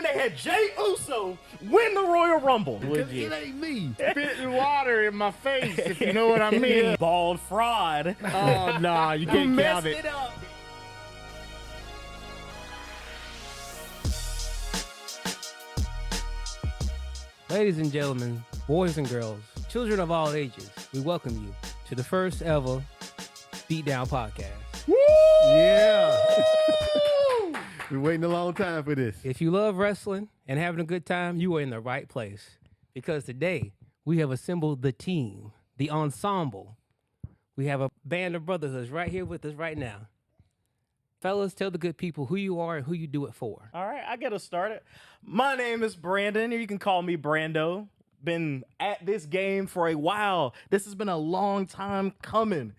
then they had Jey Uso win the Royal Rumble. Because it ain't me spitting water in my face, if you know what I mean. Yeah. Bald fraud. Oh, nah, you can't count Messed it. it up. Ladies and gentlemen, boys and girls, children of all ages, we welcome you to the first ever Beatdown Podcast. Yeah. We're waiting a long time for this. If you love wrestling and having a good time, you are in the right place. Because today, we have assembled the team, the ensemble. We have a band of brotherhoods right here with us right now. Fellas, tell the good people who you are and who you do it for. All right, I get us started. My name is Brandon, or you can call me Brando. Been at this game for a while. This has been a long time coming.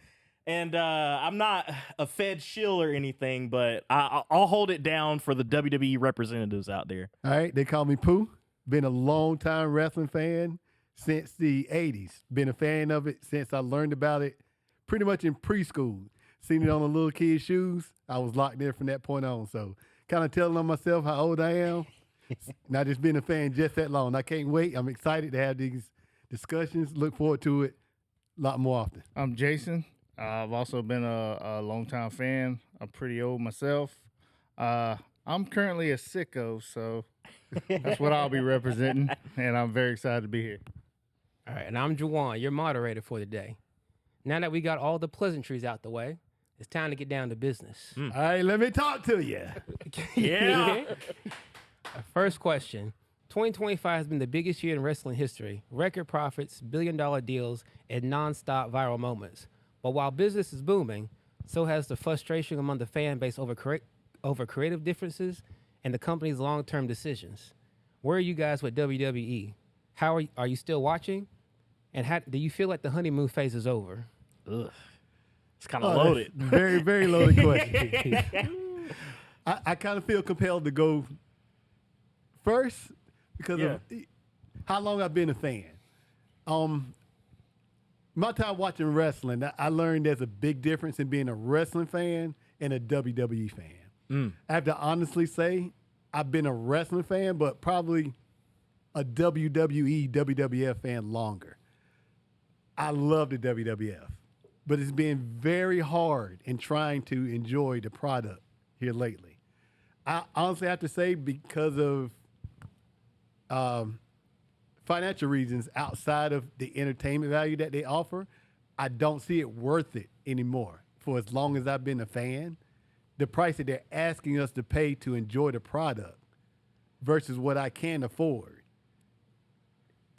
And I'm not a Fed shill or anything, but I'll hold it down for the WWE representatives out there. All right, they call me Pooh. Been a long time wrestling fan since the 80s. Been a fan of it since I learned about it pretty much in preschool. Seen it on the little kid's shoes. I was locked in from that point on. So kind of telling on myself how old I am. Not just being a fan just that long. I can't wait. I'm excited to have these discussions. Look forward to it a lot more often. I'm Jason. I've also been a longtime fan. I'm pretty old myself. I'm currently a sicko, so that's what I'll be representing, and I'm very excited to be here. All right, and I'm Juwan, your moderator for the day. Now that we got all the pleasantries out the way, it's time to get down to business. All right, let me talk to you. Yeah. First question. 2025 has been the biggest year in wrestling history. Record profits, billion-dollar deals, and non-stop viral moments. But while business is booming, so has the frustration among the fan base over creative differences and the company's long-term decisions. Where are you guys with WWE? How are you still watching? And how do you feel like the honeymoon phase is over? Ugh. It's kind of loaded. Very, very loaded question. I kind of feel compelled to go first because of how long I've been a fan. My time watching wrestling, I learned there's a big difference in being a wrestling fan and a WWE fan. I have to honestly say I've been a wrestling fan, but probably a WWE, WWF fan longer. I love the WWF, but it's been very hard in trying to enjoy the product here lately. I honestly have to say because of financial reasons outside of the entertainment value that they offer, I don't see it worth it anymore. For as long as I've been a fan, the price that they're asking us to pay to enjoy the product versus what I can afford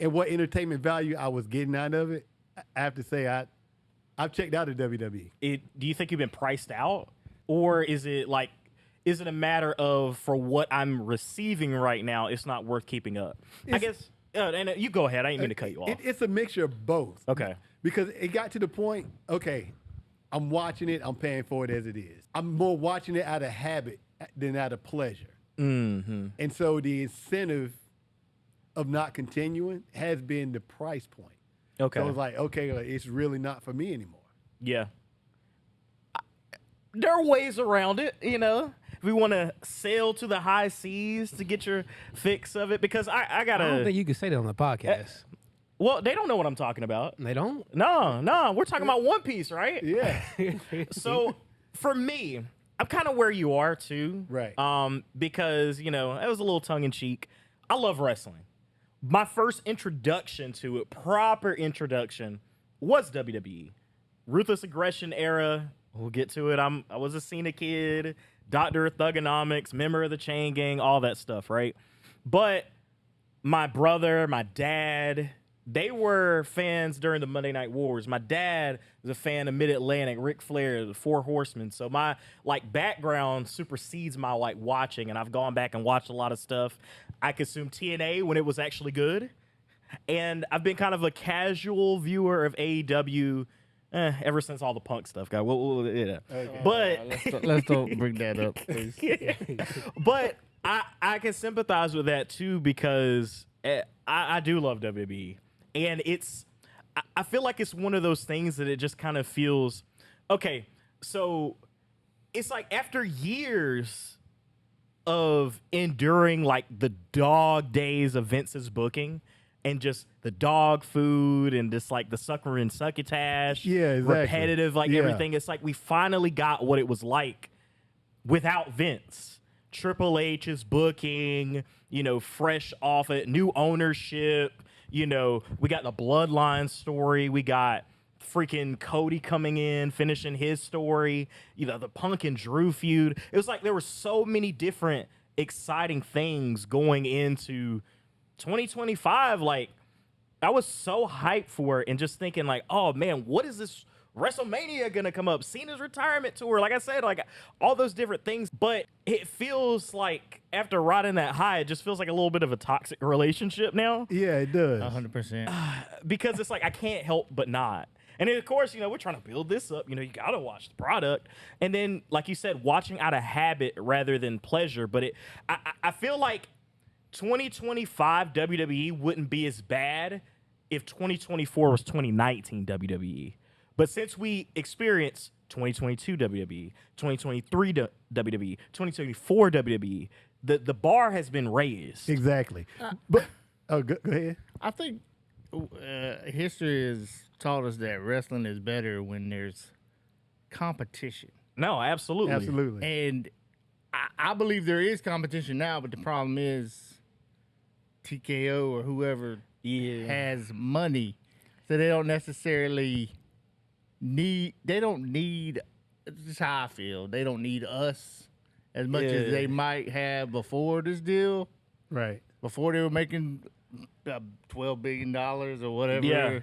and what entertainment value I was getting out of it, I have to say I've checked out of WWE. Do you think you've been priced out? Or is it a matter of for what I'm receiving right now, it's not worth keeping up? I guess... and you go ahead. I didn't mean to cut you off. It's a mixture of both. Okay. Because it got to the point, okay, I'm watching it. I'm paying for it as it is. I'm more watching it out of habit than out of pleasure. Mm-hmm. And so the incentive of not continuing has been the price point. Okay. So I was like, okay, it's really not for me anymore. Yeah. There are ways around it, you know. If we want to sail to the high seas to get your fix of it, because I got to... I don't think you can say that on the podcast. Well, they don't know what I'm talking about. They don't? No. We're talking about One Piece, right? Yeah. So, for me, I'm kind of where you are, too. Right. Because, you know, it was a little tongue-in-cheek. I love wrestling. My first introduction to it, proper introduction, was WWE. Ruthless Aggression era. We'll get to it. I was a Cena kid, Dr. Thugonomics, member of the Chain Gang, all that stuff, right? But my brother, my dad, they were fans during the Monday Night Wars. My dad was a fan of Mid-Atlantic, Ric Flair, the Four Horsemen. So my background supersedes my watching, and I've gone back and watched a lot of stuff. I consumed TNA when it was actually good, and I've been kind of a casual viewer of AEW ever since all the Punk stuff got. Okay. But Let's don't bring that up, please. But I can sympathize with that too because I do love WWE, and I feel like it's one of those things that it just kind of feels okay. So it's like after years of enduring like the dog days of Vince's booking and just the dog food and just like the sucker and succotash, Yeah, exactly. repetitive, like Yeah. everything. It's like we finally got what it was like without Vince. Triple H's booking, you know, fresh off it, new ownership. You know, we got the Bloodline story. We got freaking Cody coming in, finishing his story. You know, the Punk and Drew feud. It was like there were so many different exciting things going into 2025. Like, I was so hyped for it and just thinking like, oh man, what is this WrestleMania gonna come up? Cena's retirement tour, like I said, like all those different things. But it feels like after riding that high, it just feels like a little bit of a toxic relationship now. Yeah, it does. 100%. Because it's like I can't help but not. And then of course, you know, we're trying to build this up. You know, you gotta watch the product. And then, like you said, watching out of habit rather than pleasure. But I feel like 2025 WWE wouldn't be as bad if 2024 was 2019 WWE. But since we experienced 2022 WWE, 2023 WWE, 2024 WWE, the bar has been raised. Exactly. But go ahead. I think history has taught us that wrestling is better when there's competition. No, absolutely. Absolutely. And I believe there is competition now, but the problem is TKO or whoever has money, so they don't necessarily need. They don't need. This is how I feel. They don't need us as much as they might have before this deal. Right. Before they were making $12 billion or whatever. Yeah.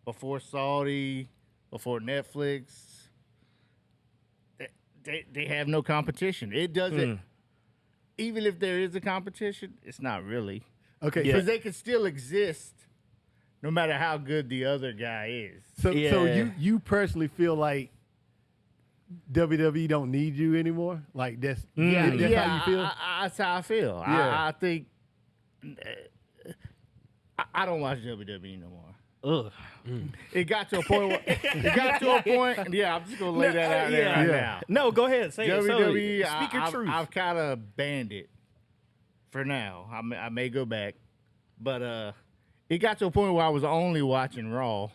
Before Saudi, before Netflix. They have no competition. It doesn't. Even if there is a competition, it's not really. Okay. Because they can still exist no matter how good the other guy is. So Yeah. you personally feel like WWE don't need you anymore? Like that's how you feel? That's how I feel. Yeah. I think I don't watch WWE no more. Ugh. It got to a point. Yeah, I'm just gonna lay that out there right now. No, go ahead. Say it. WWE, Speak your truth. I've kind of banned it for now. I may go back, but it got to a point where I was only watching Raw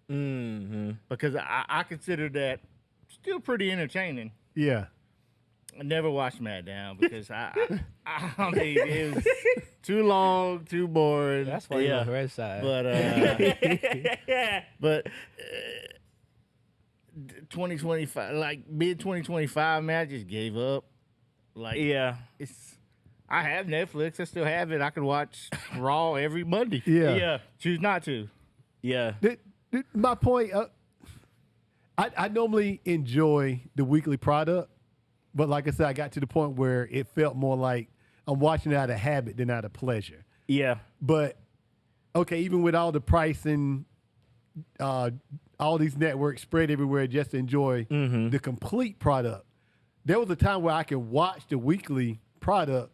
because I consider that still pretty entertaining. Yeah. I never watched SmackDown because I mean it was too long, too boring. That's why you're on the red side. But 2025, like mid 2025, man, I just gave up. Like I have Netflix. I still have it. I can watch Raw every Monday. Yeah. Choose not to. Yeah. My point, I normally enjoy the weekly product, but like I said, I got to the point where it felt more like I'm watching it out of habit than out of pleasure. Yeah. But okay, even with all the pricing, all these networks spread everywhere just to enjoy the complete product, there was a time where I could watch the weekly product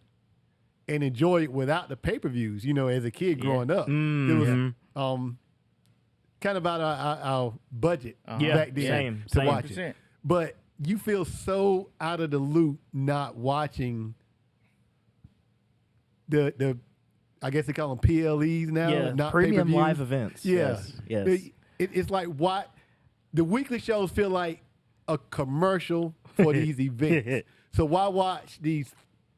and enjoy it without the pay-per-views. You know, as a kid growing up, it was kind of out of our budget back then to watch it. But you feel so out of the loop not watching the I guess they call them PLEs now. Yeah, not premium pay-per-views. live events. Yeah. Yes. It's like what the weekly shows feel like a commercial for these events. So why watch these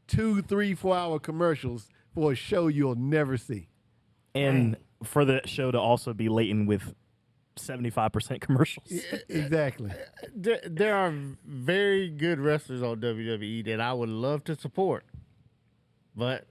2, 3, 4 hour commercials for a show you'll never see? And for the show to also be laden with 75% commercials. Exactly. There are very good wrestlers on WWE that I would love to support, but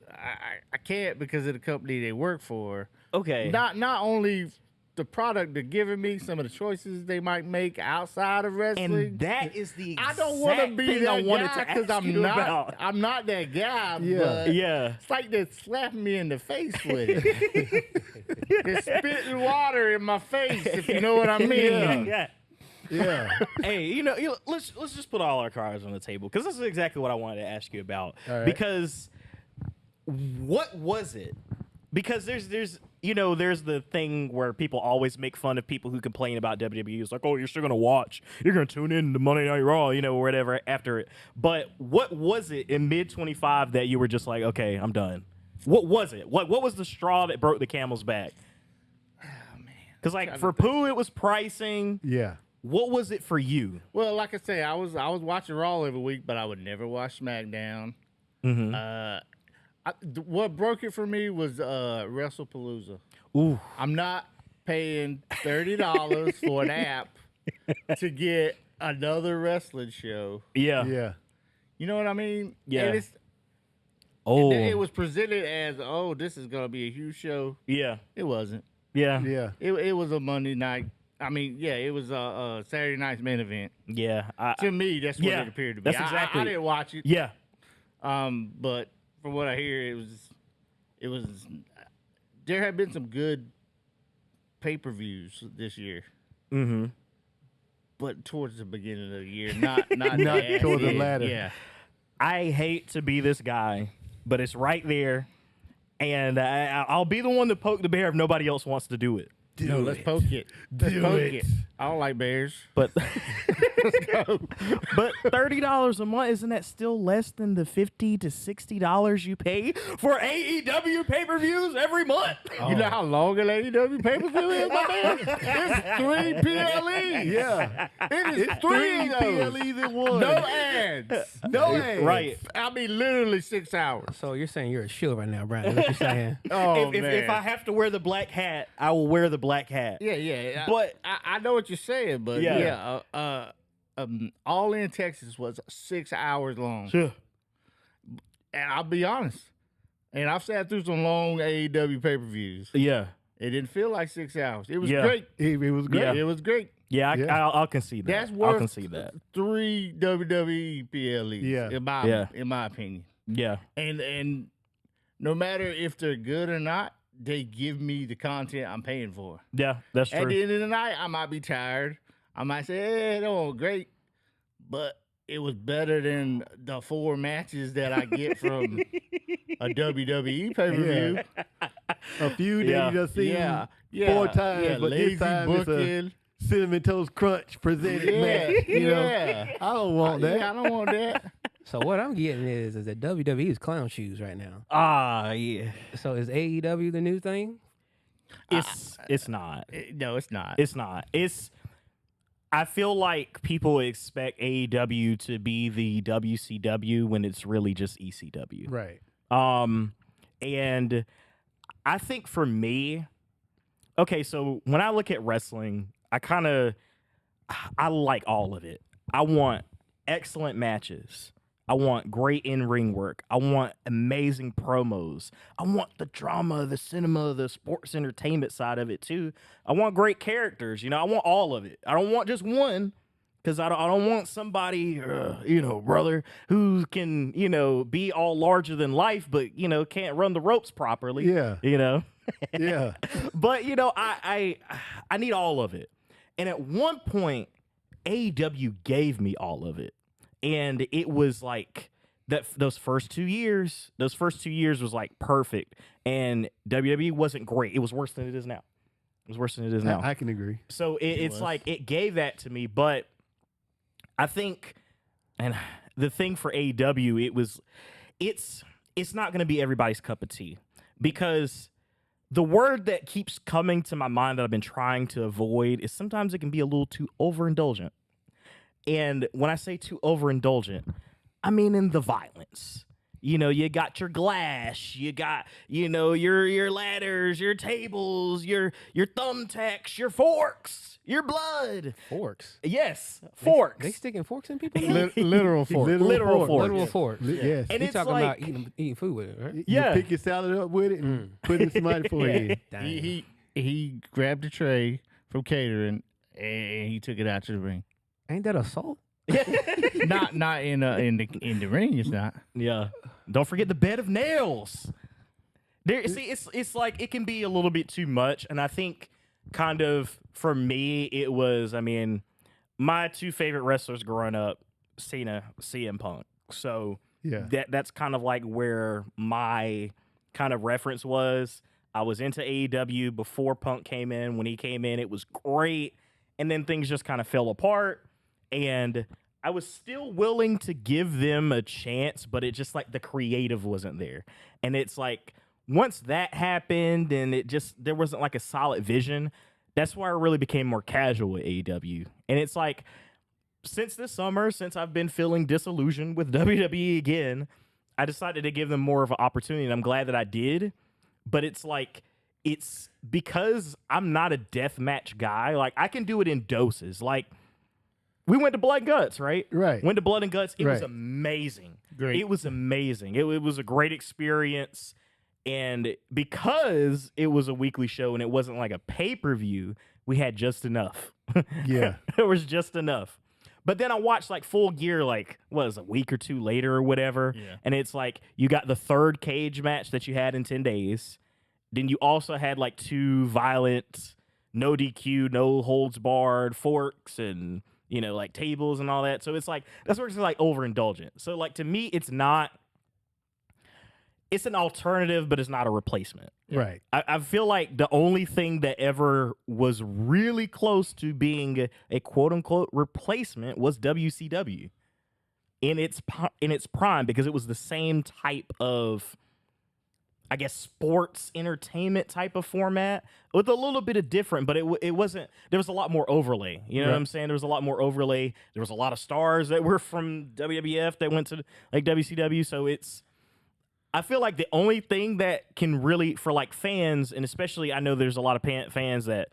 I can't because of the company they work for. Okay. Not only the product they're giving me, some of the choices they might make outside of wrestling. And that is the I exact don't want to be thing that I wanted guy to ask because you about. I'm not that guy. Yeah. But Yeah. it's like they're slapping me in the face with it. They're spitting water in my face, if you know what I mean. Yeah. Hey, you know, let's just put all our cards on the table because this is exactly what I wanted to ask you about. All right. Because what was it? Because there's there's the thing where people always make fun of people who complain about WWE. It's like, oh, you're still going to watch. You're going to tune in to Monday Night Raw, or whatever after it. But what was it in mid-25 that you were just like, okay, I'm done? What was it? What was the straw that broke the camel's back? Oh, man. Because, like, for Pooh, it was pricing. Yeah. What was it for you? Well, like I say, I was watching Raw every week, but I would never watch SmackDown. What broke it for me was WrestlePalooza. Ooh. I'm not paying $30 for an app to get another wrestling show. Yeah. Yeah. You know what I mean? Yeah. And it was presented as, oh, this is going to be a huge show. Yeah. It wasn't. Yeah. Yeah. It was a Monday night. I mean, yeah, it was a Saturday night's main event. Yeah. To me, that's what yeah, it appeared to be. that's exactly I didn't watch it. Yeah. But from what I hear, it was. There have been some good pay-per-views this year. Mm-hmm. But towards the beginning of the year, not toward the latter. Yeah. I hate to be this guy, but it's right there, and I'll be the one to poke the bear if nobody else wants to do it. Let's poke it. Let's poke it. I don't like bears. But but $30 a month, isn't that still less than the $50 to $60 you pay for AEW pay-per-views every month? You know how long an AEW pay-per-view is, my man? It's 3 PLEs. Yeah. It is 3 of those. PLEs in one. No ads. No ads. Right. I mean, literally 6 hours. So you're saying you're a shill right now, Brian? Is what you're saying? Oh, If I have to wear the black hat, I will wear the black hat. Yeah. But I know what you're saying, but Yeah. All in Texas was 6 hours long. Sure. And I'll be honest, and I've sat through some long AEW pay-per-views. Yeah. It didn't feel like 6 hours. It was Yeah. great. It was great. Yeah. It was great. Yeah, Yeah. I'll concede that. That's I'll worth concede that. 3 WWE PLEs. Yeah. In my opinion. Yeah. And no matter if they're good or not, they give me the content I'm paying for. Yeah, that's At true. the end of the night, I might be tired. I might say, "Hey, that was great," but it was better than the 4 matches that I get from a WWE pay-per-view. A feud that you just seen Yeah, 4 times, yeah, but lazy this time it's a booking. Cinnamon Toast Crunch presented match. You know, I don't want that. Yeah, I don't want that. So what I'm getting is that WWE is clown shoes right now. Yeah. So is AEW the new thing? It's not. No, it's not. It's not. I feel like people expect AEW to be the WCW when it's really just ECW. Right. And I think for me, okay, so when I look at wrestling, I like all of it. I want excellent matches. I want great in-ring work. I want amazing promos. I want the drama, the cinema, the sports entertainment side of it too. I want great characters. I want all of it. I don't want just one, because I don't want somebody, brother, who can, be all larger than life, but, can't run the ropes properly. Yeah. Yeah. But, I need all of it. And at one point, AEW gave me all of it. And it was like that. Those first 2 years was like perfect. And WWE wasn't great. It was worse than it is now. I can agree. So it's like it gave that to me. But I think, and the thing for AEW, it's not going to be everybody's cup of tea, because the word that keeps coming to my mind that I've been trying to avoid is sometimes it can be a little too overindulgent. And when I say too overindulgent, I mean in the violence. You got your glass, you got, your ladders, your tables, your thumbtacks, your forks, your blood. Forks. Yes, forks. They sticking forks in people? Literal fork. Literal forks. Literal forks. Yes. And You it's talking like, about eating food with it, right? Yeah. You pick your salad up with it and put it in somebody's forehead. Dang. He grabbed a tray from catering and he took it out to the ring. Ain't that assault? not in the ring. It's not. yeah. Don't forget the bed of nails. It's like it can be a little bit too much, and I think kind of for me it was. I mean, my 2 favorite wrestlers growing up, Cena, CM Punk. So Yeah. that's kind of like where my kind of reference was. I was into AEW before Punk came in. When he came in, it was great. And then things just kind of fell apart. And I was still willing to give them a chance, but it just like the creative wasn't there. And it's like once that happened and there wasn't like a solid vision, that's why I really became more casual with AEW. And it's like since this summer, since I've been feeling disillusioned with WWE again, I decided to give them more of an opportunity, and I'm glad that I did. But it's like, it's because I'm not a deathmatch guy. Like, I can do it in doses. Like, we went to Blood and Guts, right? Right. Went to Blood and Guts. It was Right. amazing. Great. It was amazing. It was a great experience. And because it was a weekly show and it wasn't like a pay-per-view, we had just enough. Yeah. It was just enough. But then I watched like Full Gear, like, what was it, a week or two later or whatever. Yeah. And it's like you got the third cage match that you had in 10 days. Then you also had like 2 violent, no DQ, no holds barred, forks and, you know, like tables and all that. So it's like, that's where it's like overindulgent. So like to me, it's an alternative, but it's not a replacement. Right. I feel like the only thing that ever was really close to being a quote unquote replacement was WCW in its prime, because it was the same type of, I guess, sports entertainment type of format with a little bit of different, but it wasn't, there was a lot more overlay. You know what I'm saying? There was a lot more overlay. There was a lot of stars that were from WWF that went to like WCW. So I feel like the only thing that can really, for like fans, and especially I know there's a lot of fans that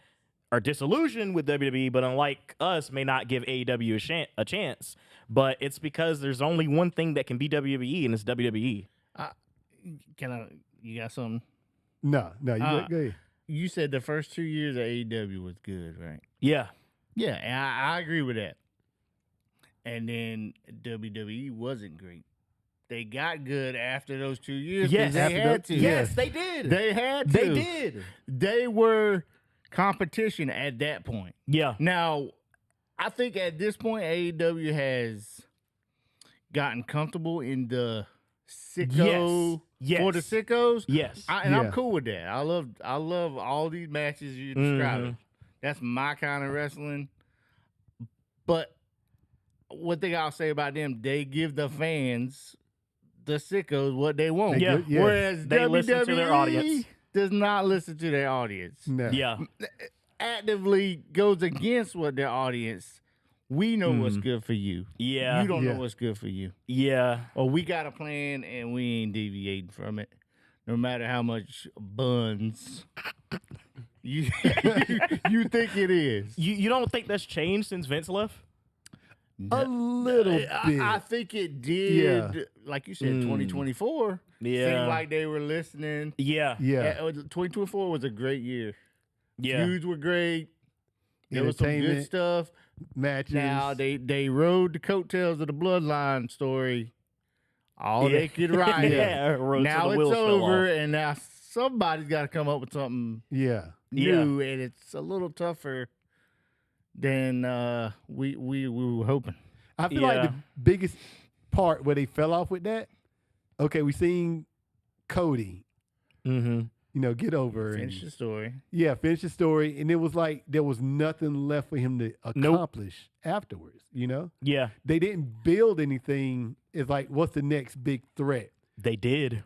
are disillusioned with WWE, but unlike us, may not give AEW a chance. But it's because there's only one thing that can be WWE, and it's WWE. You got something? No, you go ahead. You said the first 2 years of AEW was good, right? Yeah. Yeah, and I agree with that. And then WWE wasn't great. They got good after those 2 years. 'cause Yes. they had to. Yes, they did. They had to. They did. They were competition at that point. Yeah. Now, I think at this point, AEW has gotten comfortable in the sicko Yes. for the sickos. Yes. I'm Yeah. cool with that. I love all these matches you're describing. That's my kind of wrestling. But one thing I'll say about them, they give the fans, the sickos, what they want. Yeah. Yeah. Whereas They WWE listen to their audience. does not listen to their audience. No. Yeah. Actively goes against what their audience. We know what's good for you. Yeah. You don't Yeah. know what's good for you. Yeah. Or we got a plan and we ain't deviating from it, no matter how much buns you you think it is. You don't think that's changed since Vince left? A little bit. I think it did. Yeah. Like you said, 2024. Yeah. Seemed like they were listening. Yeah. yeah. 2024 was a great year. Yeah. Feuds were great. There was some good Entertainment, stuff. matches. Now they rode the coattails of the Bloodline story. All they could ride. Yeah. Road Now to the it's wheels fell over, off. and now somebody's got to come up with something yeah. new, and it's a little tougher than we were hoping. I feel like Yeah. the biggest part where they fell off with that, okay, we seen Cody, Mm-hmm. get over Finish and the story. finish the story. And it was like there was nothing left for him to accomplish afterwards, Yeah. They didn't build anything. It's like, what's the next big threat? They did.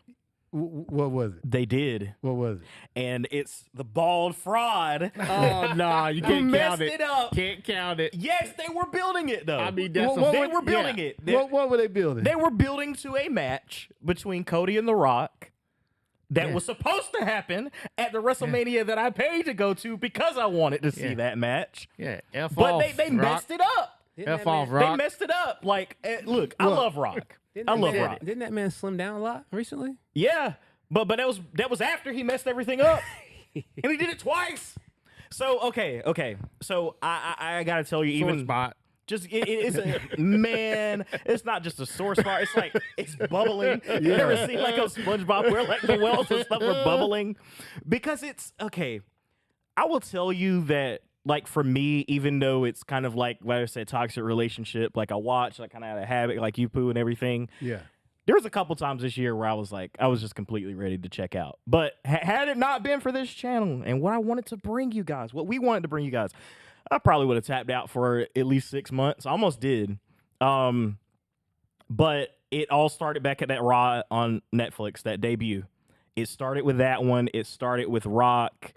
What was it? They did. What was it? And it's the bald fraud. Oh no, you who can't messed count it. it up. Can't count it. Yes, they were building it though. I mean, that's What- they what- were building it. What were they building? They were building to a match between Cody and The Rock that was supposed to happen at the WrestleMania that I paid to go to because I wanted to see that match. Yeah, F But off, they Rock. messed it up. F off, They Rock. messed it up. Like, look, I love Rock. I love Rock. Didn't that man slim down a lot recently? Yeah, but that was after he messed everything up, and he did it twice. So okay. So I gotta tell you, Sore even spot. just it's a man. It's not just a sore spot. It's like it's bubbling. You ever seen like a SpongeBob where like the wells and stuff are bubbling? Because it's okay. I will tell you that. Like for me, even though it's kind of like I said, toxic relationship. Like I watch, like kind of out of habit, like you poo and everything. Yeah. There was a couple times this year where I was just completely ready to check out. But had it not been for this channel and what I wanted to bring you guys, what we wanted to bring you guys, I probably would have tapped out for at least 6 months. I almost did. But it all started back at that Raw on Netflix, that debut. It started with that one. It started with Rock.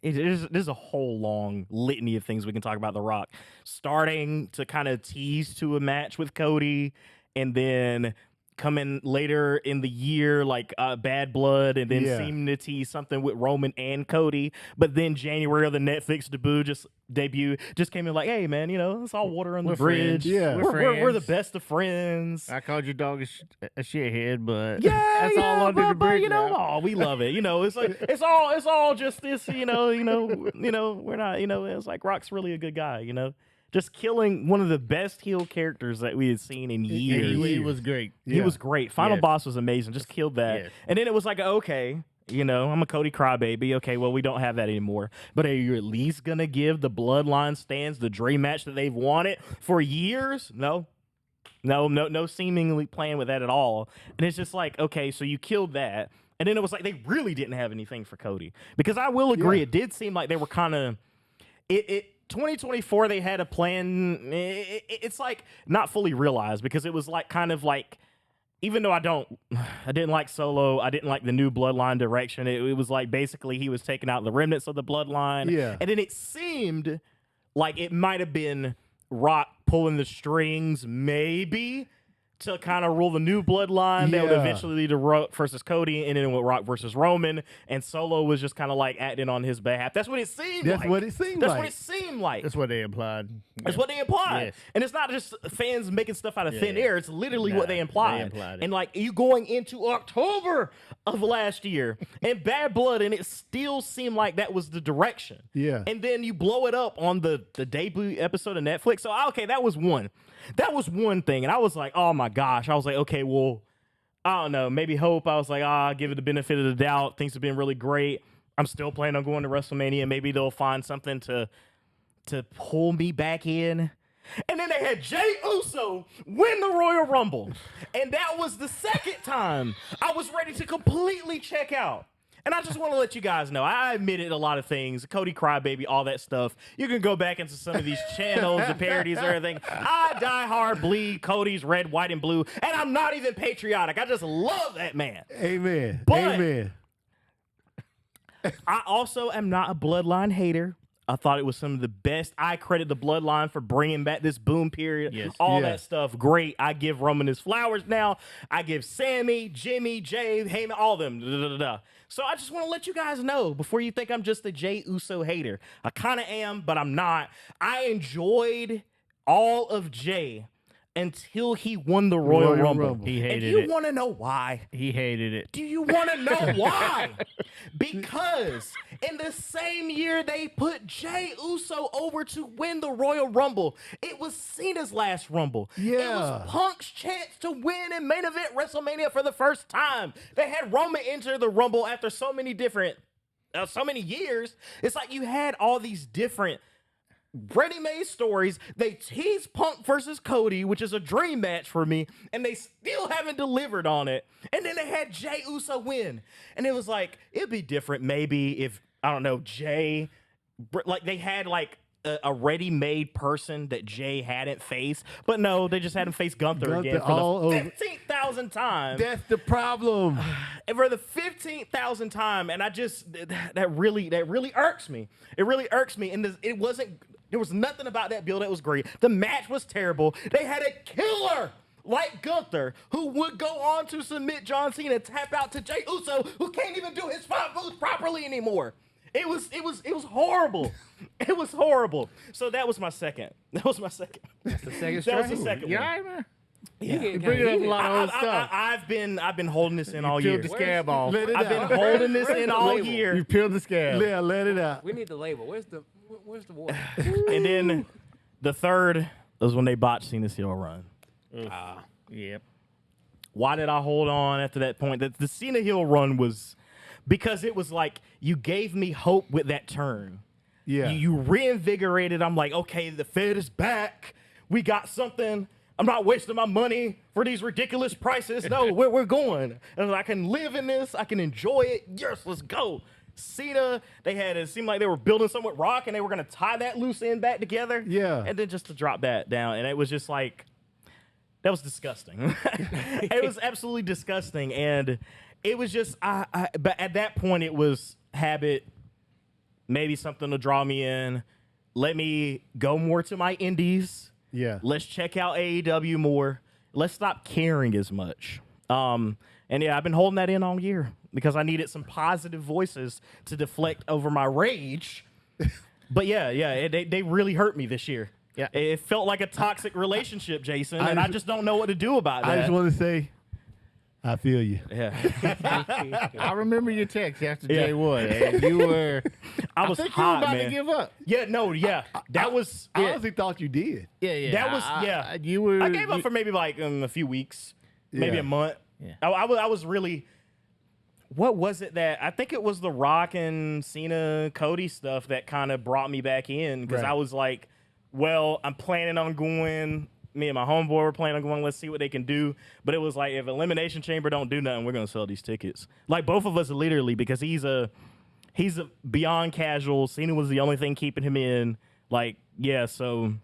There's a whole long litany of things we can talk about The Rock. Starting to kind of tease to a match with Cody, and then coming later in the year like Bad Blood, and then seeming to tease something with Roman and Cody. But then January of the Netflix debut just came in like, hey man, it's all water on the bridge. Friends. Yeah, we're the best of friends. I called your dog a shithead, but Yeah, that's all under the bridge. Oh, we love it. It's like it's all just this. We're not. It's like Rock's really a good guy. Just killing one of the best heel characters that we had seen in years. He was great. He was great. Final Boss was amazing. Just killed that. Yes. And then it was like, okay, I'm a Cody crybaby. Okay, well, we don't have that anymore. But are you at least going to give the Bloodline Stands the dream match that they've wanted for years? No, seemingly playing with that at all. And it's just like, okay, so you killed that. And then it was like they really didn't have anything for Cody. Because I will agree, it did seem like they were kind of... 2024, they had a plan. It's like not fully realized because it was like kind of like, even though I didn't like Solo, I didn't like the new Bloodline direction. It was like basically he was taking out the remnants of the Bloodline. Yeah. And then it seemed like it might have been Rock pulling the strings, maybe, to kind of rule the new Bloodline that would eventually lead to Rock versus Cody, and then with Rock versus Roman, and Solo was just kind of like acting on his behalf. That's what it seemed like. That's what it seemed That's like. what it seemed like. That's what they implied. That's what they implied. Yes. And it's not just fans making stuff out of thin air. It's literally what they implied. They implied it. And like you going into October of last year and Bad Blood, and it still seemed like that was the direction. Yeah. And then you blow it up on the debut episode of Netflix. So, okay, that was one. That was one thing. And I was like, oh my gosh. I was like, okay, well, I don't know. Maybe hope. I was like, give it the benefit of the doubt. Things have been really great. I'm still planning on going to WrestleMania. Maybe they'll find something to pull me back in. And then they had Jey Uso win the Royal Rumble. And that was the second time I was ready to completely check out. And I just want to let you guys know, I admitted a lot of things, Cody Crybaby, all that stuff. You can go back into some of these channels, the parodies, everything. I die hard, bleed Cody's red, white, and blue. And I'm not even patriotic. I just love that man. Amen. But Amen. I also am not a Bloodline hater. I thought it was some of the best. I credit the Bloodline for bringing back this boom period. Yes. All that stuff. Great. I give Roman his flowers now. I give Sammy, Jimmy, Jay, Heyman, all of them. So I just want to let you guys know before you think I'm just a Jey Uso hater. I kind of am, but I'm not. I enjoyed all of Jay until he won the Royal Rumble. He hated and you it. want to know why? He hated it. Do you want to know why? Because in the same year they put Jey Uso over to win the Royal Rumble. It was Cena's last Rumble. It was Punk's chance to win and main event WrestleMania for the first time. They had Roman enter the Rumble after so many years. It's like you had all these different ready-made stories. They teased Punk versus Cody, which is a dream match for me, and they still haven't delivered on it. And then they had Jey Uso win. And it was like, it'd be different maybe if, I don't know, Jay, like they had like a ready-made person that Jay hadn't faced. But no, they just had him face Gunther again for the 15,000th time. That's the problem. And for the 15,000th time, and I just, that really irks me. It really irks me. And there was nothing about that build that was great. The match was terrible. They had a killer like Gunther who would go on to submit John Cena, tap out to Jey Uso, who can't even do his spot moves properly anymore. It was horrible. It was horrible. So that was my second. That's the second That strike. was the second You one. all right, man? You bring up a lot of old stuff. I've been holding this in all year. Peeled the scab off. Let it I've out. been holding this in all label? year. You peeled the scab. Yeah, let it out. We need the label. Where's the water? And then the third was when they botched Cena's heel run. Yep. Why did I hold on after that point? The Cena heel run was because it was like you gave me hope with that turn. Yeah. You reinvigorated. I'm like, okay, the Fed is back. We got something. I'm not wasting my money for these ridiculous prices. No, we're going. And I can live in this. I can enjoy it. Yes, let's go. Cena, it seemed like they were building something with Rock, and they were going to tie that loose end back together. Yeah. And then just to drop that down. And it was just like, that was disgusting. It was absolutely disgusting. And it was just, but at that point, it was habit, maybe something to draw me in. Let me go more to my indies. Yeah. Let's check out AEW more. Let's stop caring as much. And yeah, I've been holding that in all year because I needed some positive voices to deflect over my rage. But yeah, they really hurt me this year. Yeah, it felt like a toxic relationship, Jason, and I just don't know what to do about that. I just want to say, I feel you. Yeah. I remember your text after day one, and you were. I was think hot, you were about man. to give up. Yeah, no, yeah. That was. I honestly thought you did. Yeah. That was yeah. You were. I gave up for maybe like a few weeks, maybe Yeah. a month. Yeah. I was really. What was it that I think it was the Rock and Cena Cody stuff that kind of brought me back in because Right. I was like, well, I'm planning on going. Me and my homeboy were planning on going. Let's see what they can do. But it was like, if Elimination Chamber don't do nothing, we're gonna sell these tickets. Like both of us, literally, because he's a beyond casual. Cena was the only thing keeping him in. Like, yeah. So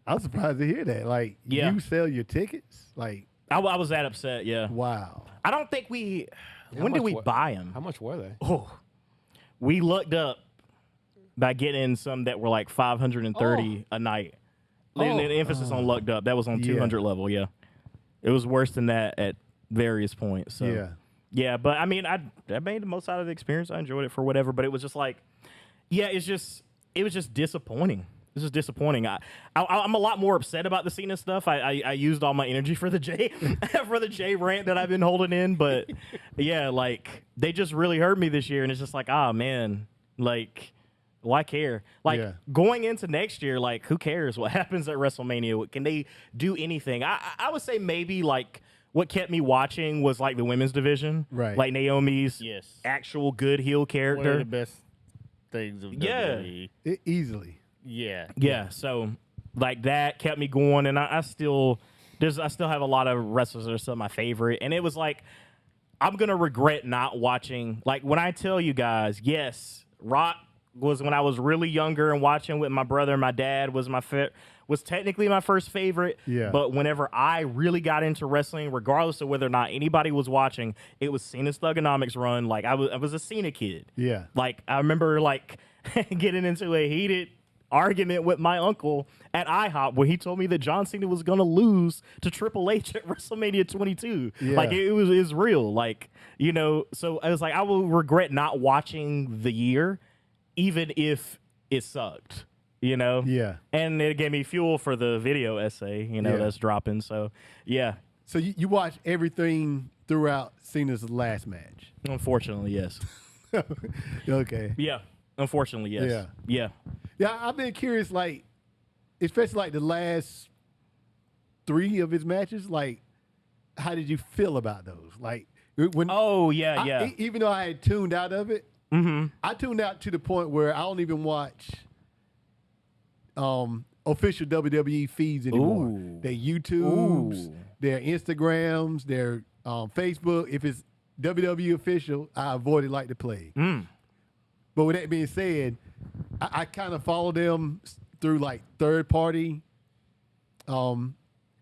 I'm surprised to hear that. Like, Yeah. you sell your tickets? Like, I was that upset. Yeah. wow. I don't think we. How When did much we wa- buy them? How much were they? Oh, we looked up by getting some that were like 530 a night. The emphasis on lucked up. That was on 200 level. Yeah, it was worse than that at various points. So yeah, but I mean, I made the most out of the experience. I enjoyed it for whatever. But it was just like, yeah, it was just disappointing. This is disappointing. I'm a lot more upset about the Cena stuff. I used all my energy for the J for the J rant that I've been holding in, but yeah, like they just really hurt me this year, and it's just like, man, like why care? Like going into next year, like who cares what happens at WrestleMania? Can they do anything? I would say maybe like what kept me watching was like the women's division, Right. Like Naomi's actual good heel character. One of the best things of WWE. Easily. Yeah, so like that kept me going, and I still have a lot of wrestlers that are still my favorite, and it was like I'm gonna regret not watching. Like when I tell you guys, yes, Rock was when I was really younger and watching with my brother and my dad was was technically my first favorite. Yeah. But whenever I really got into wrestling, regardless of whether or not anybody was watching, it was Cena's Thugonomics run. Like I was a Cena kid. Yeah. Like I remember like getting into a heated argument with my uncle at IHOP where he told me that John Cena was gonna lose to Triple H at WrestleMania 22. Yeah. Like it was real. Like, you know, so I was like, I will regret not watching the year, even if it sucked. You know? Yeah. And it gave me fuel for the video essay, you know, that's dropping. So yeah. So you watched everything throughout Cena's last match? Unfortunately, yes. Okay. Yeah. Unfortunately, yes. Yeah. Yeah. Yeah, I've been curious, like, especially like the last 3 of his matches. Like, how did you feel about those? Like, when even though I had tuned out of it, I tuned out to the point where I don't even watch official WWE feeds anymore. Ooh. Their YouTubes, Ooh. their Instagrams, their Facebook. If it's WWE official, I avoid it like the plague. But with that being said, I kind of follow them through like third party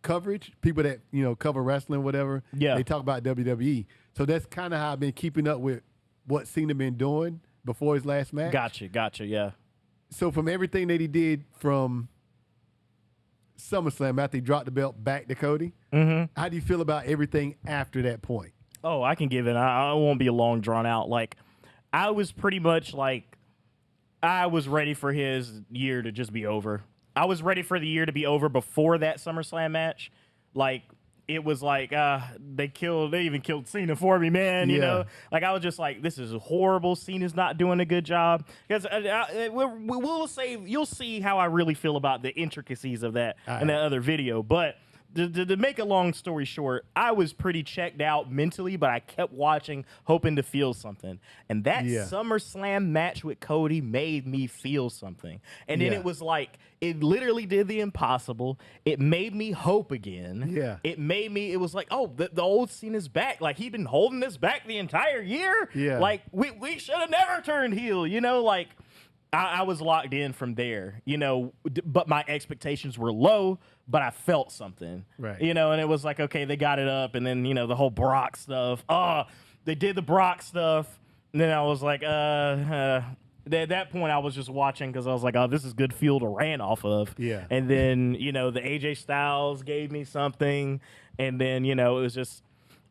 coverage, people that, you know, cover wrestling, whatever. Yeah. They talk about WWE. So that's kind of how I've been keeping up with what Cena been doing before his last match. Gotcha, yeah. So from everything that he did from SummerSlam after he dropped the belt back to Cody, how do you feel about everything after that point? Oh, I can give it. I won't be long drawn out. Like, I was pretty much like, I was ready for his year to just be over. I was ready for the year to be over before that SummerSlam match. Like, it was like, they even killed Cena for me, man. You know, like I was just like, this is horrible. Cena's not doing a good job. Because we'll say, you'll see how I really feel about the intricacies of that in that other video. But to make a long story short, I was pretty checked out mentally, but I kept watching, hoping to feel something. And that SummerSlam match with Cody made me feel something. And then it was like, it literally did the impossible. It made me hope again. Yeah. It was like, oh, the old Cena's back. Like, he'd been holding this back the entire year. Yeah. Like, we should have never turned heel, you know? Like, I was locked in from there, you know, but my expectations were low, but I felt something, right? You know, and it was like, okay, they got it up, and then, you know, the whole Brock stuff. Oh, they did the Brock stuff, and then I was like, at that point, I was just watching because I was like, oh, this is good fuel to ran off of. Yeah. And then, you know, the AJ Styles gave me something, and then, you know, it was just.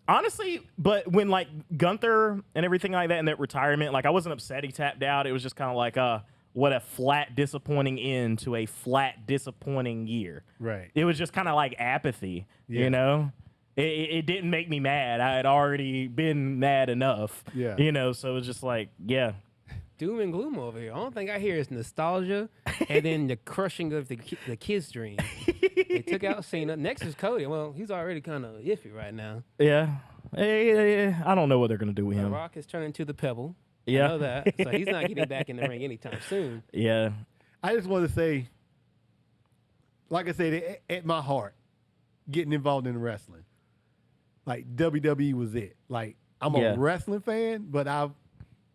Honestly, but when, like, Gunther and everything like that in that retirement, like, I wasn't upset he tapped out. It was just kind of like, what a flat, disappointing end to a flat, disappointing year. Right. It was just kind of like apathy, you know? It didn't make me mad. I had already been mad enough, you know? So it was just like, Doom and gloom over here. All thing I hear is nostalgia and then the crushing of the kids' dream. They took out Cena. Next is Cody. Well, he's already kind of iffy right now. Yeah. I don't know what they're going to do with him. Rock is turning to the Pebble. Yeah. I know that. So he's not getting back in the ring anytime soon. Yeah. I just want to say, like I said, at my heart, getting involved in wrestling, like WWE was it. Like, I'm a wrestling fan, but I'm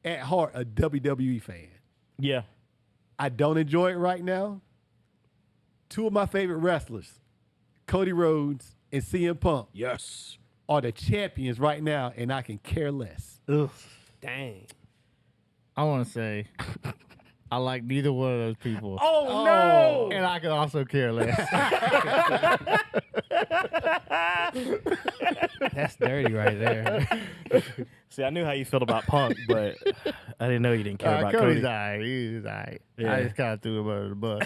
at heart a WWE fan. Yeah. I don't enjoy it right now. Two of my favorite wrestlers, Cody Rhodes and CM Punk, are the champions right now, and I can care less. Ugh. Dang. I want to say, I like neither one of those people. Oh, no! And I can also care less. That's dirty right there. See, I knew how you felt about Punk, but I didn't know you didn't care about Cody's Cody. all right. He's all right. Yeah. I just kind of threw him under the bus.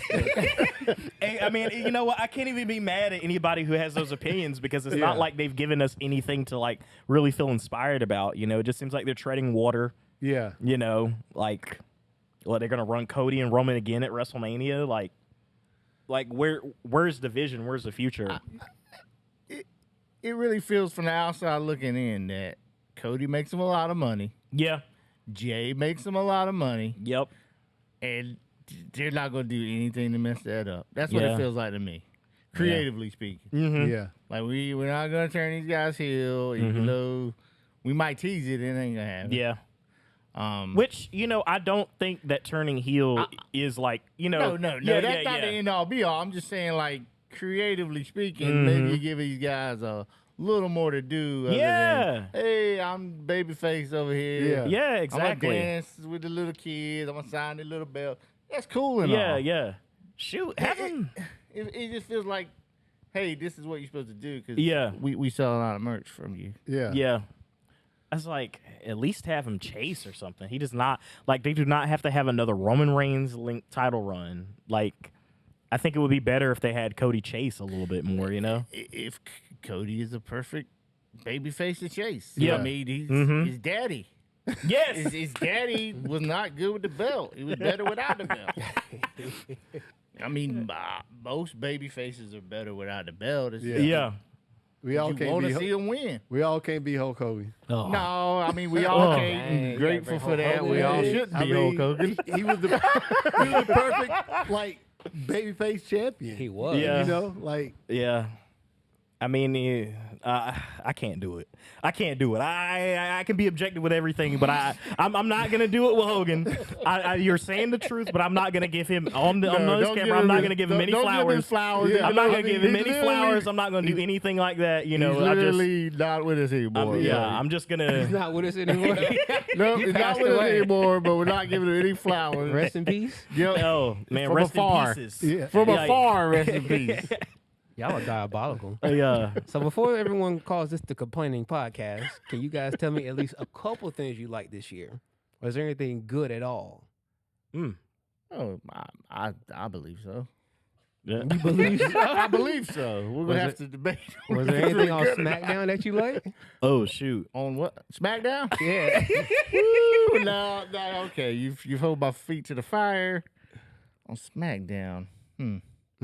Hey, I mean, you know what? I can't even be mad at anybody who has those opinions because it's not like they've given us anything to, like, really feel inspired about. You know, it just seems like they're treading water. Yeah. You know, like, what, they're going to run Cody and Roman again at WrestleMania? Like where's the vision? Where's the future? It really feels from the outside looking in that Cody makes him a lot of money. Yeah. Jay makes him a lot of money. Yep. And they're not going to do anything to mess that up. That's what it feels like to me, creatively speaking. Mm-hmm. Yeah. Like, we're not going to turn these guys heel, even though we might tease it. It ain't going to happen. Yeah. Which, you know, I don't think that turning heel is like, you know. No. That's not the end all be all. I'm just saying, like, creatively speaking, maybe you give these guys a little more to do. Other than, hey, I'm babyface over here. Yeah, exactly. I'm going to dance with the little kids. I'm going to sign the little belt. That's cool and all. Yeah. Shoot, have him. It just feels like, hey, this is what you're supposed to do because we sell a lot of merch from you. Yeah. I was like, at least have him chase or something. He does not, like, they do not have to have another Roman Reigns linked title run. Like, I think it would be better if they had Cody chase a little bit more, you know? If Cody is a perfect babyface to chase. Yeah. I mean, he's his daddy. Yes. His daddy was not good with the belt. He was better without the belt. I mean, most baby faces are better without the belt. Yeah. We all You want to see him win. We all can't be Hulk Hogan. Oh. No, I mean, we all can't. Dang, Grateful for that. Hogan We all in. should be I Hulk mean, Hogan. he was the perfect, like, babyface champion. He was. Yeah. You know, like. Yeah. I mean, I can't do it. I can't do it. I can be objective with everything, but I'm not gonna do it with Hogan. You're saying the truth, but I'm not gonna give him on this camera. I'm not gonna give him any flowers. I'm not gonna give him any flowers. I'm not gonna do anything like that. You know, He's literally not with us anymore. I'm just gonna. He's not with us anymore. No, he's not passed with us away. anymore, but we're not giving him any flowers. Rest in peace. Yep. Oh man, From rest afar. in pieces. Yeah. From Yeah. afar, rest in peace. Y'all are diabolical. Yeah. So before everyone calls this the complaining podcast, can you guys tell me at least a couple things you liked this year? Or is there anything good at all? Oh, I believe so. Yeah. You believe so? I believe so. We're Was gonna have it- to debate. Was there anything on SmackDown that you like? Oh shoot. On what? SmackDown? Yeah. Woo, no, okay. You've hold my feet to the fire on SmackDown.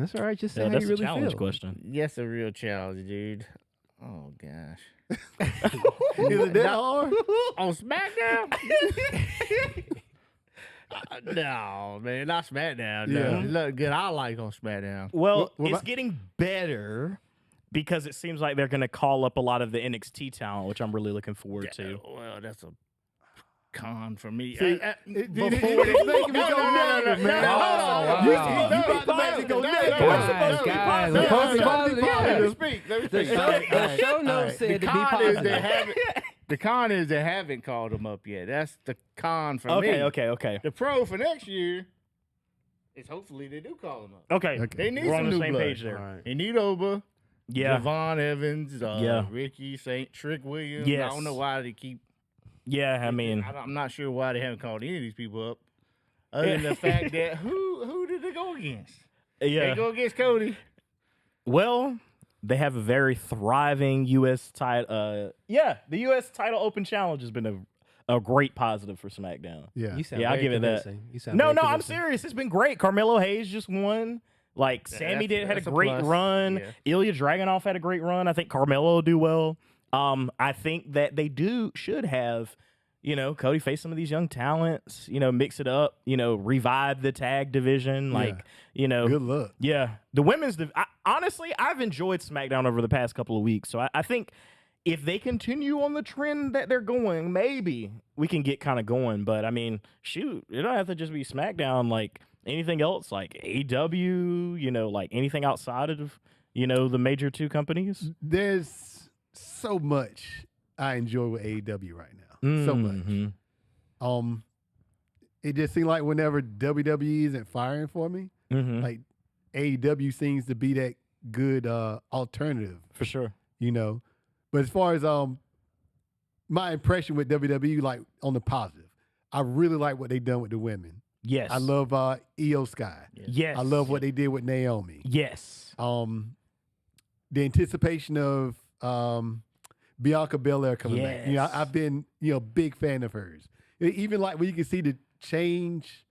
That's all right. Just say Yeah, how that's you a really challenge feel. question. Yes, a real challenge, dude. Oh gosh. Is it that hard? On SmackDown? No, man, not SmackDown. No. Yeah. Look good. I like on SmackDown. Well, what it's about- getting better because it seems like they're going to call up a lot of the NXT talent, which I'm really looking forward to. Well, that's a con for me. See, Before it's making me go negative, man. Wow. You about to make me go negative. Guys, we're supposed to be positive. Let me Yeah. speak. Let me The speak. show notes said to be positive. The con is they haven't called them up yet. That's the con for me. Okay. The pro for next year is hopefully they do call them up. Okay. They need We're some on the new same blood. page there. All right. They need Oba, Yeah. Javon Evans, Yeah. Ricky St. Trick Williams. Yes. I don't know why they keep. Yeah, I mean, I'm not sure why they haven't called any of these people up. Other than the fact that who did they go against? yeah. They go against Cody. Well, they have a very thriving U.S. title. The U.S. title open challenge has been a great positive for SmackDown. Yeah. You sound Yeah, I'll very give it that. convincing. You sound No, very I'm convincing. serious. It's been great. Carmelo Hayes just won. Like Sammy had a that's a great plus. run. Yeah. Ilya Dragunov had a great run. I think Carmelo will do well. I think that they should have, Cody face some of these young talents. Mix it up. Revive the tag division. Like, Good luck. yeah, the women's. Honestly, I've enjoyed SmackDown over the past couple of weeks. So I think if they continue on the trend that they're going, maybe we can get kind of going. But I mean, shoot, it don't have to just be SmackDown. Like anything else, like AEW, like anything outside of the major two companies. There's so much I enjoy with AEW right now. So much. Mhm. It just seems like whenever WWE isn't firing for me, Mhm. like AEW seems to be that good alternative, For sure. But as far as my impression with WWE, like on the positive, I really like what they've done with the women. Yes. I love Io Sky. Yes. I love what they did with Naomi. Yes. The anticipation of Bianca Belair coming back. Yes. I've been big fan of hers. Even like when you can see the change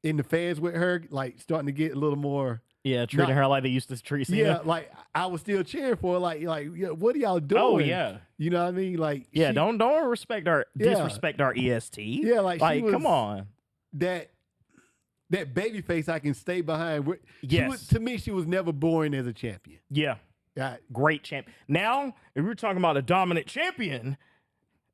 in the fans with her, like starting to get a little more. Yeah, treating Not- her like they used to treat Cena. Yeah, like I was still cheering for her. Like, what are y'all doing? Oh yeah. You know what I mean? Like, Yeah, she- don't disrespect our EST. Yeah, like, she was- come on. that baby face I can stay behind. Yes. To me, she was never boring as a champion. Yeah, Yeah, great champ. Now, if we're talking about a dominant champion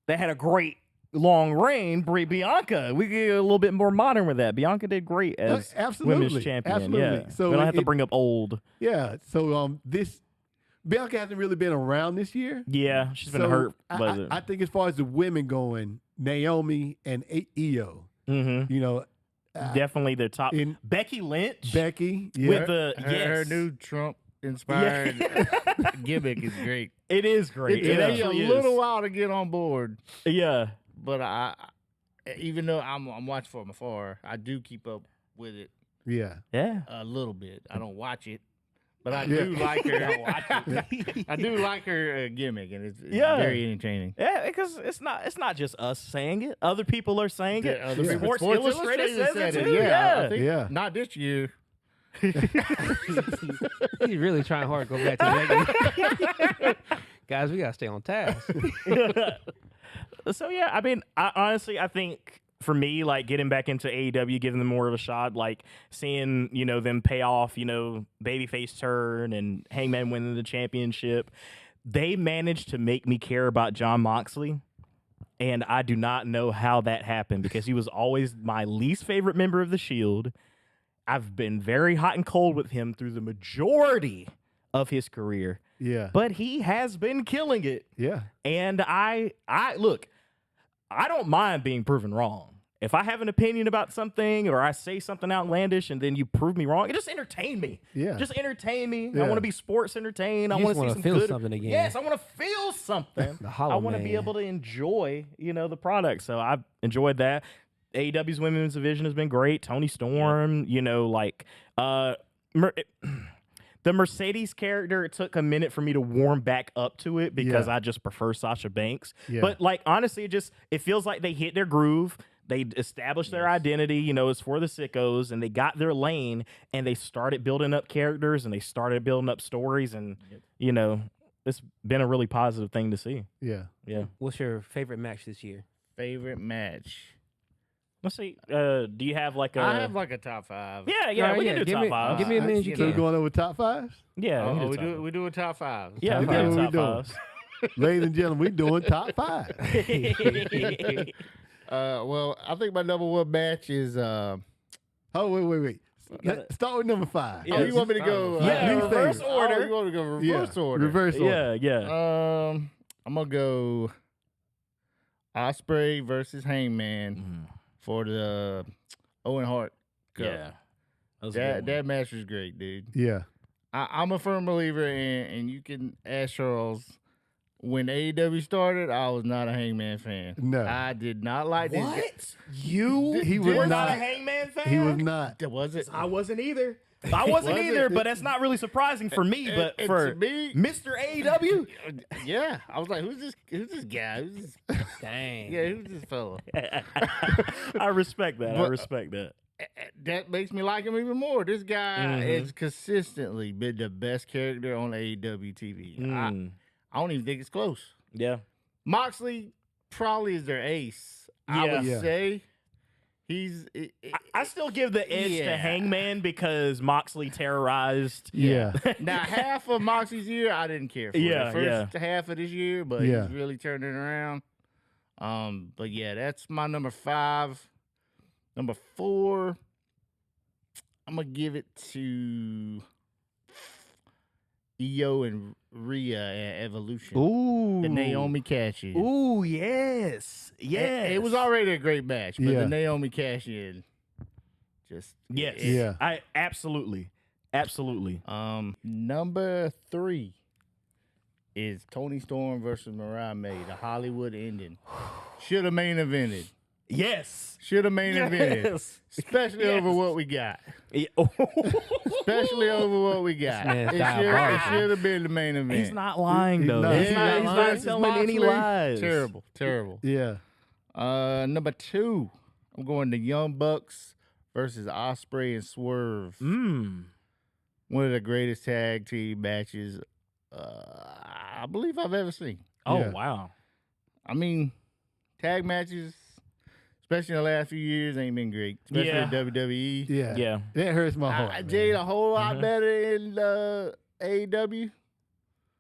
that had a great long reign, Bianca, we get a little bit more modern with that. Bianca did great as absolutely. women's champion. Absolutely. Yeah, So we don't have to it- bring up old. yeah. So this Bianca hasn't really been around this year. Yeah, she's been So hurt. I think as far as the women going, Naomi and Io, Mm-hmm. Definitely the top. in Becky Lynch Becky, yeah. with the Her new Trump inspired gimmick is great. It is great. It It takes a actually little is. while to get on board, Yeah. but I even though I'm watching from afar, I do keep up with it yeah. Yeah. a little bit. I don't watch it, but I Yeah. do like her. I do like her gimmick, and it's Yeah. very entertaining. Yeah, because it's not just us saying it. Other people are saying it. other Yeah. people- Sports Illustrated says it too. Yeah, Yeah. I think Yeah. not this year. He's really trying hard to go back to negative. Guys, we gotta stay on task. So yeah, I mean, I think for me, like getting back into AEW, giving them more of a shot, like seeing them pay off, babyface turn and Hangman winning the championship, they managed to make me care about Jon Moxley. And I do not know how that happened because he was always my least favorite member of the Shield. I've been very hot and cold with him through the majority of his career, Yeah. but he has been killing it. Yeah. And I look, I don't mind being proven wrong. If I have an opinion about something or I say something outlandish and then you prove me wrong, just entertain me. Yeah. Just entertain me. I Yeah. want to be sports entertained. I You want just to see wanna some feel good something again. Yes, I want to feel something. The Hollow I want to be Man. able to enjoy, the product. So I've enjoyed that. AEW's women's division has been great. Toni Storm, the Mercedes character, it took a minute for me to warm back up to it because Yeah. I just prefer Sasha Banks. Yeah. But honestly, it feels like they hit their groove. They established their identity, you know, it's for the sickos, and they got their lane, and they started building up characters, and they started building up stories, and, you know, it's been a really positive thing to see. Yeah. Yeah. What's your favorite match this year? Favorite match? Let's see. Do you have like a... I have like a top 5. Yeah, we can do give top me, 5. Give me a minute you So we're can. going over top 5s? Yeah, Oh, we can do top we do a top 5. Yeah, Top we can do five. top What 5s. Ladies and gentlemen, we doing top 5. Well, I think my number 1 match is. Oh, wait. Start with number 5. Yeah, Oh, you want me to go? Yeah, New reverse favorite. order. Oh, you want me to go reverse order? Reverse order. Yeah. I'm gonna go Ospreay versus Hangman for the Owen Hart Cup. Yeah. That match was great, dude. Yeah. I'm a firm believer in, and you can ask Charles. When AEW started, I was not a Hangman fan. No. I did not like this. What? You He were was not a not. Hangman fan? He was not. Was it? I wasn't either. I wasn't Was either, it? but that's not really surprising for me. But and for to me- Mr. AEW, Yeah, I was like, who's this guy? Who's this? Dang. Yeah, who's this fella? I respect that. I But- respect that. That makes me like him even more. This guy Mhm. has consistently been the best character on AEW TV. Mm. I don't even think it's close. Yeah. Moxley probably is their ace. I would Yeah. say he's. I still give the edge to Yeah. Hangman because Moxley terrorized. Yeah. Now, half of Moxley's year, I didn't care for. Yeah, The first half of this year, but Yeah. he's really turned it around. But yeah, that's my number 5. Number 4, I'm gonna give it to Io and Rhea at Evolution. Ooh. The Naomi cash in. Ooh, yes. Yes. It was already a great match, but Yeah. the Naomi cash in just Yes. Yeah. I absolutely. Number 3 is Tony Storm versus Mariah May, the Hollywood ending. Should have main evented. Yes. Should have main evented. Yes. Especially Yes. over what we got. Yeah. Especially over what we got. man's It diabolical. should have been the main event. He's not lying though. not. He's Yeah, not versus telling any Moxley, lies. Terrible. Yeah. Number 2, I'm going to Young Bucks versus Ospreay and Swerve. Mm. One of the greatest tag team matches I believe I've ever seen. Oh Yeah. wow. I mean, tag matches, especially in the last few years, ain't been great. Especially Yeah. in WWE. Yeah. Yeah. That hurts my heart. I man. did a whole lot Mhm. better in AEW.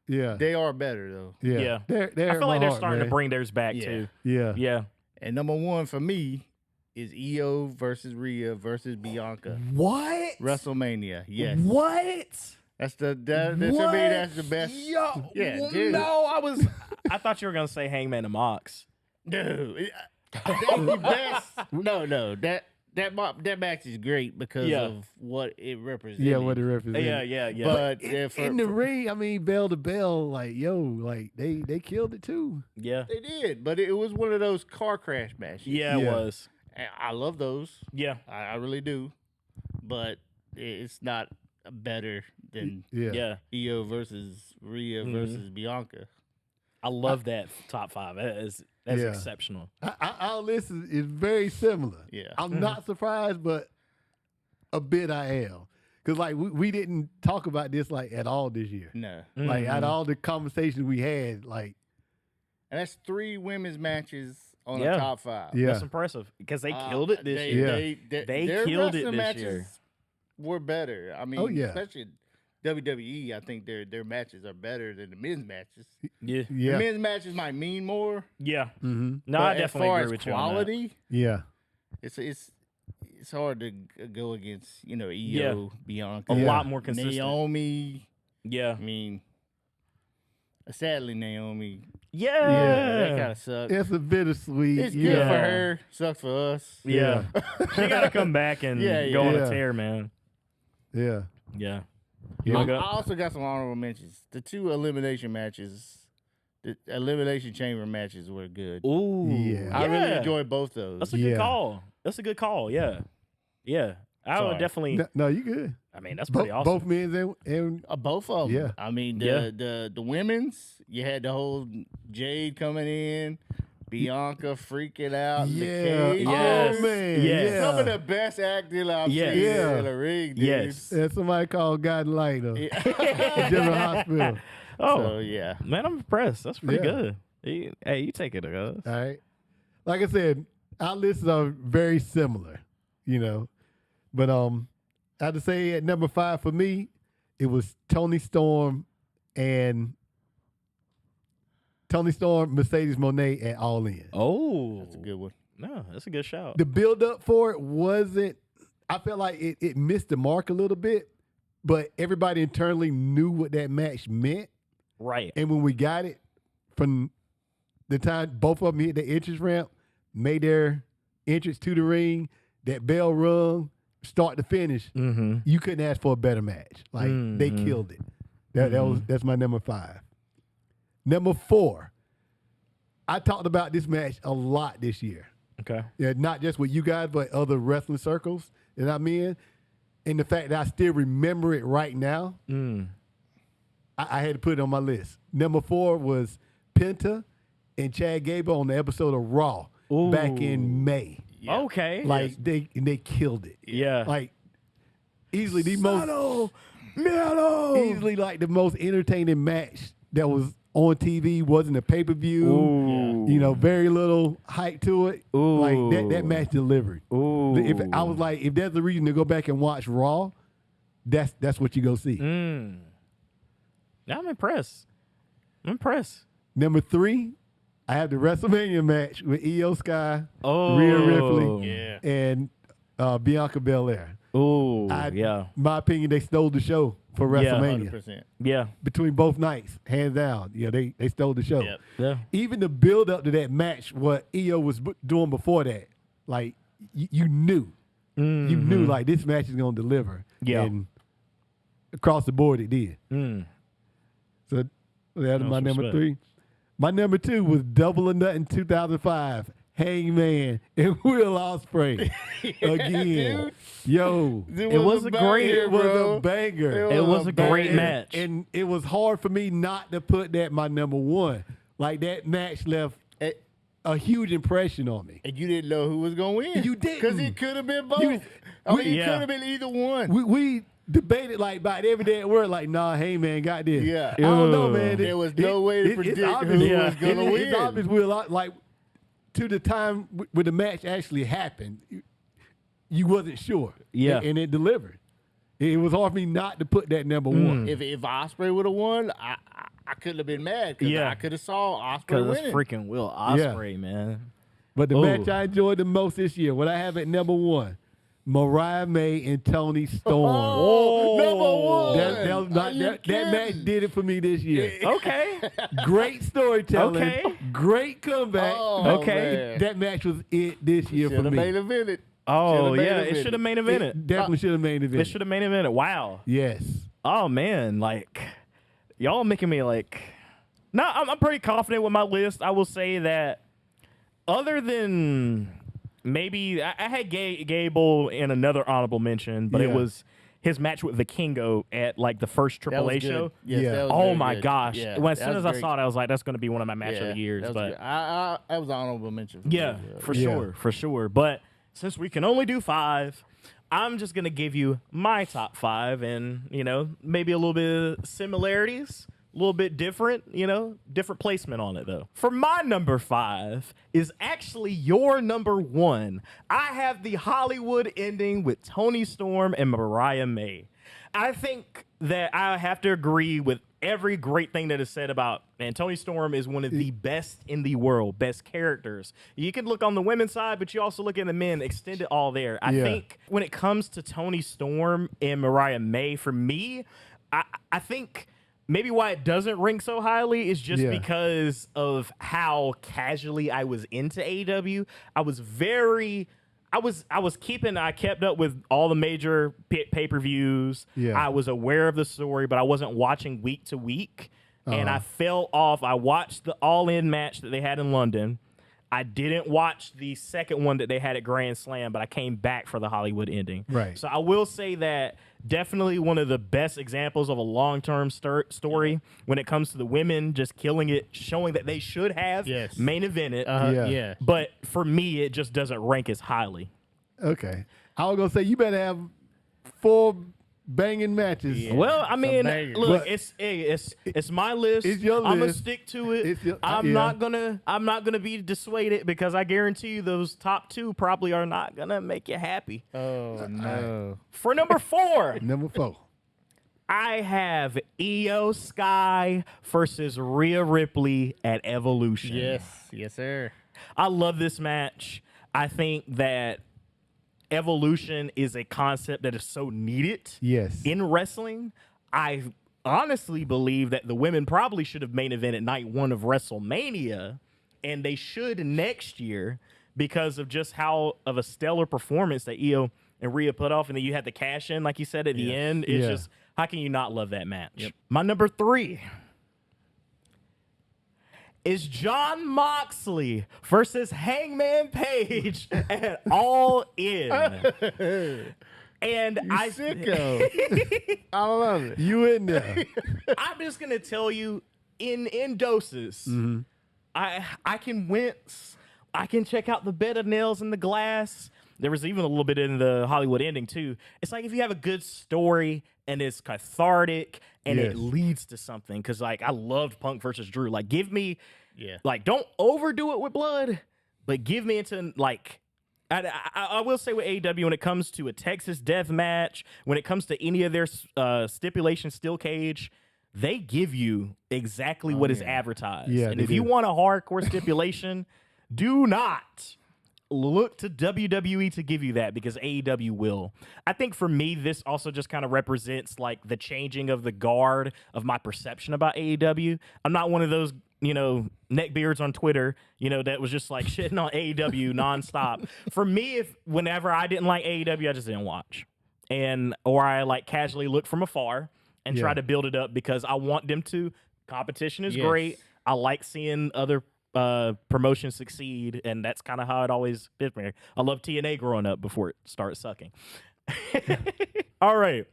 Yeah. They are better though. Yeah. Yeah. They I hurt feel like my they're heart, starting man. to bring theirs back Yeah. too. Yeah. Yeah. And number 1 for me is Io versus Rhea versus Bianca. What? WrestleMania. Yes. What? That's to me, that's the best. Yo, Yeah, dude. no, I thought you were gonna say Hangman and Mox. Dude, that's the best. No, that match is great because Yeah. of what it represents. Yeah, what it represents. Yeah. But in the ring, I mean, bell to bell, like, yo, like, they killed it too. Yeah. they did, but it was one of those car crash matches. Yeah, it Yeah. was. And I love those. Yeah. I really do, but it's not better than Yeah. Yeah. Io versus Rhea Mhm. versus Bianca. I love that top 5. That's Yeah. exceptional. Our list is very similar. Yeah. I'm not surprised, but a bit I am. Because, like, we didn't talk about this, like, at all this year. No, Like, out of Mhm. all the conversations we had, like, and that's 3 women's matches on Yeah. the top 5. yeah. That's impressive because they killed it this they, year. They They killed it wrestling this matches year. Were better. I mean, Oh, yeah. especially WWE. I think their matches are better than the men's matches. Yeah. The Yeah. men's matches might mean more. Yeah. Mm-hmm. No, but I as definitely far agree as with you on that. quality, Yeah. it's hard to go against. Io, Yeah. Bianca, A Yeah. lot more consistent. Naomi. Yeah. I mean, sadly, Naomi. Yeah. That kind of sucks. It's a bittersweet. It's good yeah. for her. Sucks for us. Yeah. she got to come back and Yeah, go on yeah. a tear, man. Yeah. Yeah. Yeah. wanna I go? also got some honorable mentions. The 2 elimination matches, the elimination chamber matches were good. Ooh. Yeah. I really enjoyed both those. That's a Yeah. good call. That's a good call. Yeah. Yeah. I would Sorry. definitely. No, you good. I mean, that's pretty awesome. Both men's and Both of them. Yeah. I mean, Yeah. the women's, you had the whole Jade coming in, Bianca freaking out in the Yeah. cage. Yes. Oh, man. Yes. Some of Yeah. the best acting I've Yes. seen Yeah. in the ring, dude. Yes. And somebody called God Lighter. Yeah. General Hospital. Oh, So, yeah. man, I'm impressed. That's pretty Yeah. good. Hey, you take it, guys. All right. Like I said, our lists are very similar, you know. But I have to say at number 5 for me, it was Tony Storm, Mercedes Moné at All In. Oh, That's a good one. No, that's a good shout. The build up for it wasn't, I felt like it missed the mark a little bit, but everybody internally knew what that match meant. Right. And when we got it, from the time both of them hit the entrance ramp, made their entrance to the ring, that bell rung, start to finish, Mm-hmm. you couldn't ask for a better match. Like they killed it. That's my number 5. Number 4, I talked about this match a lot this year. Okay. Yeah, not just with you guys, but other wrestling circles that I'm in. And the fact that I still remember it right now, I had to put it on my list. Number 4 was Penta and Chad Gable on the episode of Raw back in May. Yeah. Okay. Like they killed it. Yeah. Like easily the easily like the most entertaining match that was on TV, wasn't a pay-per-view. Ooh. You know, very little hype to it. Ooh. Like that match delivered. Ooh. If I was like, if there's a reason to go back and watch Raw, that's what you go see. Yeah, I'm impressed. Number 3, I have the WrestleMania match with Io Sky, Oh. Rhea Ripley, Yeah. and Bianca Belair. Ooh. I- Yeah. My opinion, they stole the show for Yeah. WrestleMania. 100%. Yeah. Between both nights, hands down. Yeah, they stole the show. Yep. Yeah. Even the build up to that match, what Io was doing before that, like you knew. You knew like this match is gonna deliver. Yeah. And across the board it did. So that's my That's number respect. 3. My number 2 was Double or Nothing 2005. Hangman and Will Ospreay again. Yo, It was a great- it was a banger. It was a great And- match. And it was hard for me not to put that my number 1. Like that match left a huge impression on me. And you didn't know who was going to win. You didn't. Because it could have been both. You- It Yeah. could have been either one. We debated like about every day at work, like, nah, Hangman got this. Yeah. I don't know, man. There was no way to predict who obvious- was gonna It's win. obvious Will, like, to the time when the match actually happened, you wasn't sure. Yeah. And it delivered. It was hard for me not to put that number 1. If Ospreay would have won, I couldn't have been mad because Yeah. I could have saw Ospreay Because it's winning. freaking Will Ospreay, man. But the Ooh. match I enjoyed the most this year, what I have at number 1, Mariah May and Toni Storm. Oh, number 1. That was not, Are you that match kidding? did it for me this year. Okay. Great storytelling. Okay. Great comeback. Oh, Okay. man. That match was it this year Should for have me. main evented. Oh, Should've main yeah. It evented. should have main It evented. definitely should have made it. It should have main evented. Wow. Yes. Oh, man. Like, y'all making me like. No, I'm pretty confident with my list. I will say that other than maybe I had Gable in another honorable mention, but it Yeah. was his match with the Kingo at like the first That Triple was A good. show. Yes, Yeah. that was Oh very my good. gosh! Yeah, As that soon was as I great. saw it, I was like, "That's going to be one of my match of the years." that was But good. That was an honorable mention. For yeah, me. for Yeah. sure. But since we can only do 5, I'm just gonna give you my top 5, and maybe a little bit of similarities, a little bit different, different placement on it though. For my number 5 is actually your number 1. I have the Hollywood ending with Toni Storm and Mariah May. I think that I have to agree with every great thing that is said about, man, Toni Storm is one of the best in the world, best characters. You can look on the women's side, but you also look at the men, extend it all there. I Yeah. think when it comes to Toni Storm and Mariah May, for me, I think maybe why it doesn't rank so highly is just Yeah. because of how casually I was into AEW. I kept up with all the major pay-per-views. Yeah. I was aware of the story, but I wasn't watching week to week. And I fell off. I watched the All In match that they had in London. I didn't watch the second one that they had at Grand Slam, but I came back for the Hollywood ending. Right. So I will say that definitely one of the best examples of a long-term story when it comes to the women just killing it, showing that they should have Yes. main evented. Yeah. But for me, it just doesn't rank as highly. Okay. I was gonna say you better have 4 banging matches. Yeah. Well, I mean, bangers. look, But- it's my list. It's your I'm gonna list. stick to it. It's your- I'm yeah. not gonna be dissuaded because I guarantee you those top 2 probably are not gonna make you happy. Oh no. For number 4, Number 4. I have Io Sky versus Rhea Ripley at Evolution. Yes, sir. I love this match. I think that Evolution is a concept that is so needed Yes. in wrestling. I honestly believe that the women probably should have main event at night 1 of WrestleMania, and they should next year because of just how of a stellar performance that Io and Rhea put off, and then you had the cash in, like you said at the end. It's Yeah. just, how can you not love that match? My number 3 is Jon Moxley versus Hangman Page at All In. And I Sicko. I love it. You in there? I'm just gonna tell you in doses. I can wince. I can check out the bed of nails in the glass. There was even a little bit in the Hollywood ending too. It's like if you have a good story and it's cathartic and Yes. it leads to something. Because like I loved Punk versus Drew. Like give me, Yeah. like don't overdo it with blood, but give me into like. I will say with AEW, when it comes to a Texas death match, when it comes to any of their stipulations, steel cage, they give you exactly what is advertised. Yeah, and they if you do. want a hardcore stipulation, do not look to WWE to give you that because AEW will. I think for me, this also just kind of represents like the changing of the guard of my perception about AEW. I'm not one of those, neckbeards on Twitter, that was just like shitting on AEW nonstop. For me, whenever I didn't like AEW, I just didn't watch. Or I like casually look from afar and try Yeah. to build it up because I want them to. Competition is Yes. great. I like seeing other promotions succeed, and that's kind of how it always did me. I love TNA growing up before it started sucking. All right.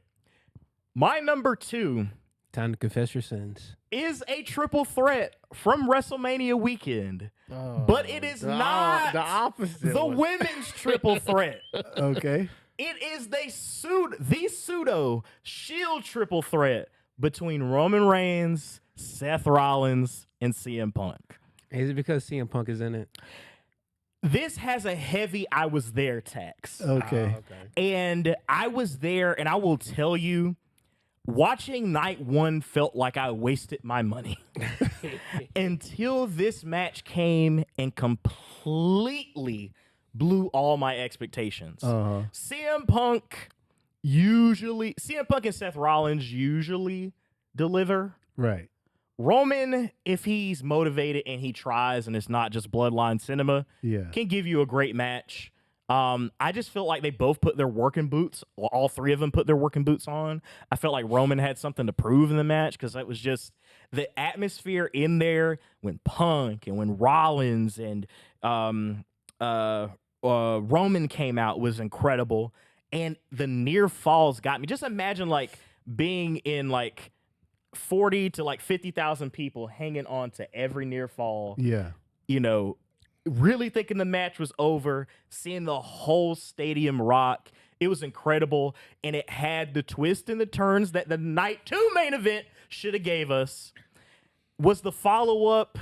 My number 2 Time to confess your sins. is a triple threat from WrestleMania weekend. But it is not the opposite. the one. women's triple threat. Okay. It is the pseudo Shield triple threat between Roman Reigns, Seth Rollins, and CM Punk. Is it because CM Punk is in it? This has a heavy I was there tax. Okay. And I was there, and I will tell you, watching night 1 felt like I wasted my money until this match came and completely blew all my expectations. CM Punk and Seth Rollins usually deliver. Right. Roman, if he's motivated and he tries and it's not just bloodline cinema, Yeah. can give you a great match. I just felt like they both put their working boots. Well, all 3 of them put their working boots on. I felt like Roman had something to prove in the match because that was just the atmosphere in there when Punk and when Rollins and Roman came out was incredible. And the near falls got me. Just imagine like being in like 40 to like 50,000 people hanging on to every near fall. Yeah. Really thinking the match was over, seeing the whole stadium rock. It was incredible, and it had the twists and the turns that the night 2 main event should have gave us. Was the follow-up,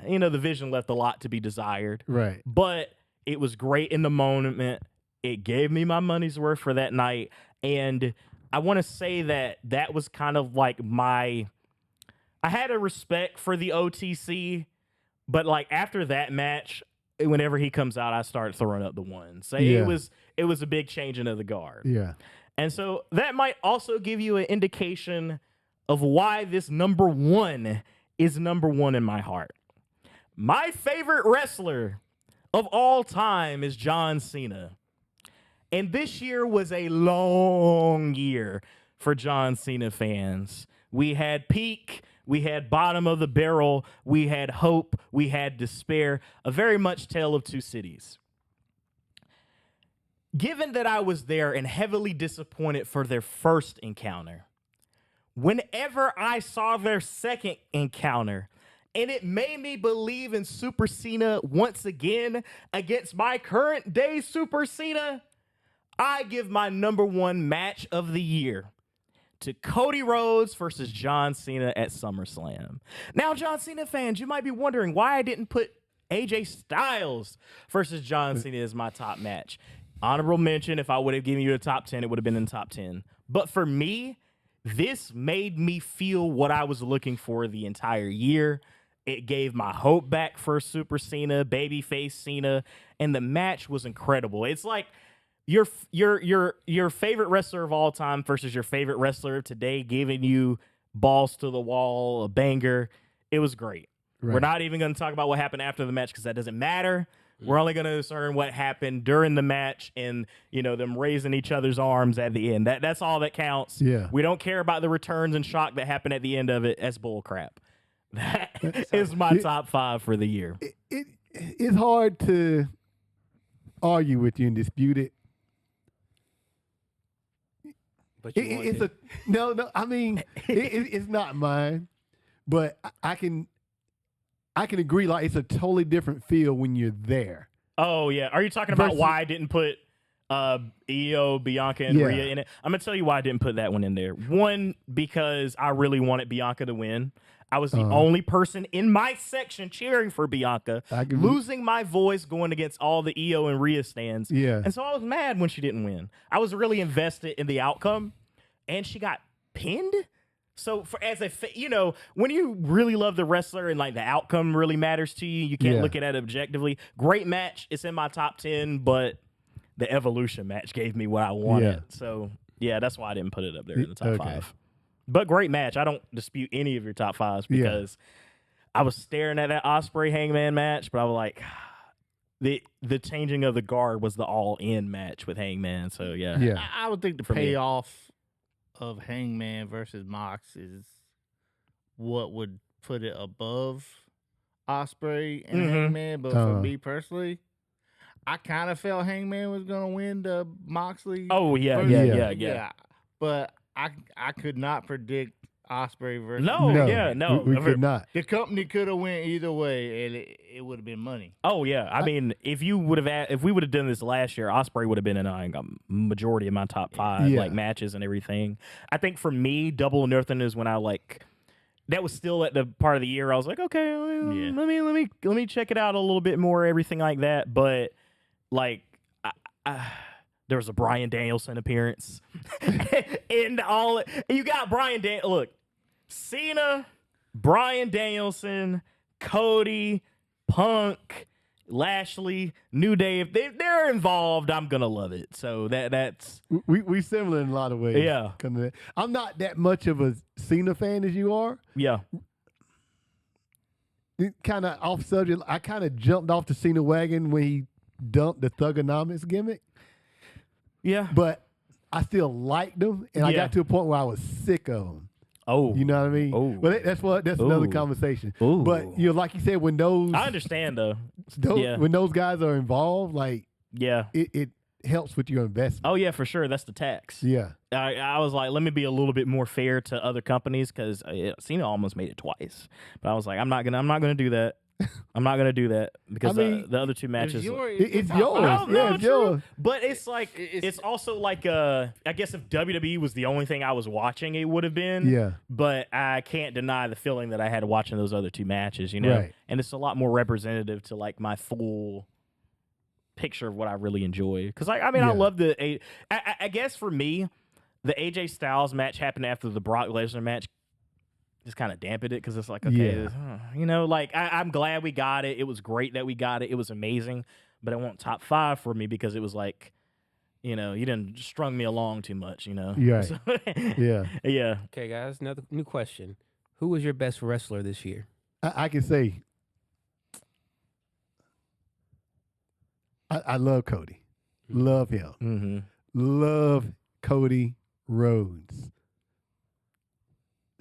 the vision left a lot to be desired. Right. But it was great in the moment. It gave me my money's worth for that night, and I want to say that was kind of like I had a respect for the OTC, but like after that match, whenever he comes out, I start throwing up the ones. So Yeah. it was a big changing of the guard. Yeah. And so that might also give you an indication of why this number 1 is number 1 in my heart. My favorite wrestler of all time is John Cena. And this year was a long year for John Cena fans. We had peak, we had bottom of the barrel, we had hope, we had despair, a very much tale of two cities. Given that I was there and heavily disappointed for their first encounter, whenever I saw their second encounter, and it made me believe in Super Cena once again against my current day Super Cena, I give my number one match of the year to Cody Rhodes versus John Cena at SummerSlam. Now, John Cena fans, you might be wondering why I didn't put AJ Styles versus John Cena as my top match. Honorable mention, if I would have given you a top 10, it would have been in the top 10. But for me, this made me feel what I was looking for the entire year. It gave my hope back for Super Cena, babyface Cena, and the match was incredible. It's like your favorite wrestler of all time versus your favorite wrestler of today, giving you balls to the wall, a banger. It was great. Right. We're not even going to talk about what happened after the match because that doesn't matter. We're only going to discern what happened during the match and, you know, them raising each other's arms at the end. That's all that counts. Yeah. We don't care about the returns and shock that happened at the end of it. That's bull crap. That is my top 5 for the year. It's hard to argue with you and dispute it. But you no. I mean, it's not mine, but I can agree. Like, it's a totally different feel when you're there. Oh yeah, are you talking about why I didn't put Io, Bianca, and Rhea in it? I'm gonna tell you why I didn't put that one in there. One, because I really wanted Bianca to win. I was the only person in my section cheering for Bianca, losing my voice going against all the Io and Rhea stands. Yeah. And so I was mad when she didn't win. I was really invested in the outcome, and she got pinned. So when you really love the wrestler and like the outcome really matters to you, you can't look at it objectively. Great match. It's in my top 10, but the Evolution match gave me what I wanted. Yeah. So yeah, that's why I didn't put it up there in the top 5. But great match. I don't dispute any of your top 5s because I was staring at that Ospreay Hangman match, but I was like, the changing of the guard was the all-in match with Hangman. So yeah. I would think the payoff of Hangman versus Mox is what would put it above Ospreay and Hangman. But for me personally, I kind of felt Hangman was gonna win the Moxley. Oh yeah. But I could not predict Ospreay versus. No. We could not. The company could have went either way, and it would have been money. Oh yeah, I mean, if we would have done this last year, Ospreay would have been in a majority of my top 5 like matches and everything. I think for me, Double or Nothing is when I that was still at the part of the year I was like, okay, let me check it out a little bit more, everything like that. But like, there was a Bryan Danielson appearance, and you got Bryan Look, Cena, Bryan Danielson, Cody, Punk, Lashley, New Day. If they're involved, I'm gonna love it. So that's we similar in a lot of ways. Yeah, I'm not that much of a Cena fan as you are. Yeah. Kind of off subject. I kind of jumped off the Cena wagon when he dumped the Thugonomics gimmick. Yeah. But I still liked them, and I got to a point where I was sick of them. Oh. You know what I mean? Oh. Well, that's another conversation. Ooh. But, like you said, when those... I understand, though. When those guys are involved, it helps with your investment. Oh, yeah, for sure. That's the tax. Yeah. I was like, let me be a little bit more fair to other companies because Cena almost made it twice. But I was like, I'm not gonna do that. I'm not gonna do that because the other two matches. It's yours. It's yours. But it's like it's also like I guess if WWE was the only thing I was watching, it would have been. Yeah. But I can't deny the feeling that I had watching those other two matches. Right. And it's a lot more representative to like my full picture of what I really enjoy. Because I love I guess for me, the AJ Styles match happened after the Brock Lesnar match. Just kind of dampened it because it's like, okay, I'm glad we got it. It was great that we got it. It was amazing, but I want top 5 for me because it was like, you didn't strung me along too much, Yeah. So, Yeah. Yeah. Okay, guys, another new question. Who was your best wrestler this year? I can say I love Cody. Love him. Mm-hmm. Love Cody Rhodes.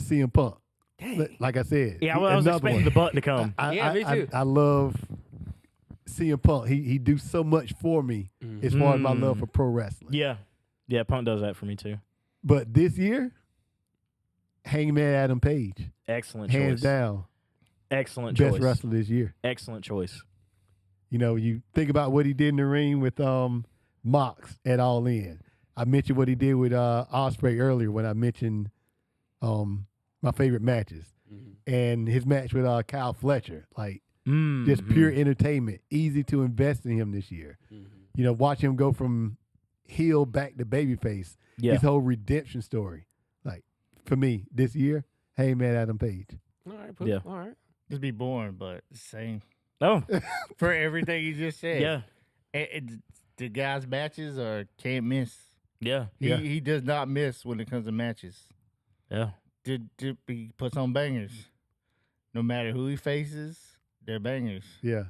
CM Punk. Like I said, Yeah, I was another expecting one. the butt to come. Yeah, me too. I love CM Punk. He do so much for me as far as my love for pro wrestling. Yeah. Yeah, Punk does that for me too. But this year, Hangman Adam Page, Excellent hands choice. down, Excellent best choice. wrestler this year. Excellent choice. You know, you think about what he did in the ring with Mox at All In. I mentioned what he did with Ospreay earlier when I mentioned my favorite matches. And his match with Kyle Fletcher, like just pure entertainment, easy to invest in him this year. You know, watch him go from heel back to babyface. Yeah. His whole redemption story. Like, for me, this year, Hangman Adam Page. All right, Poop. Yeah. All right. Just be boring, but same Oh, for everything you just said. yeah. The guy's matches are can't miss. Yeah. He does not miss when it comes to matches. Yeah. He puts on bangers. No matter who he faces, they're bangers. Yeah.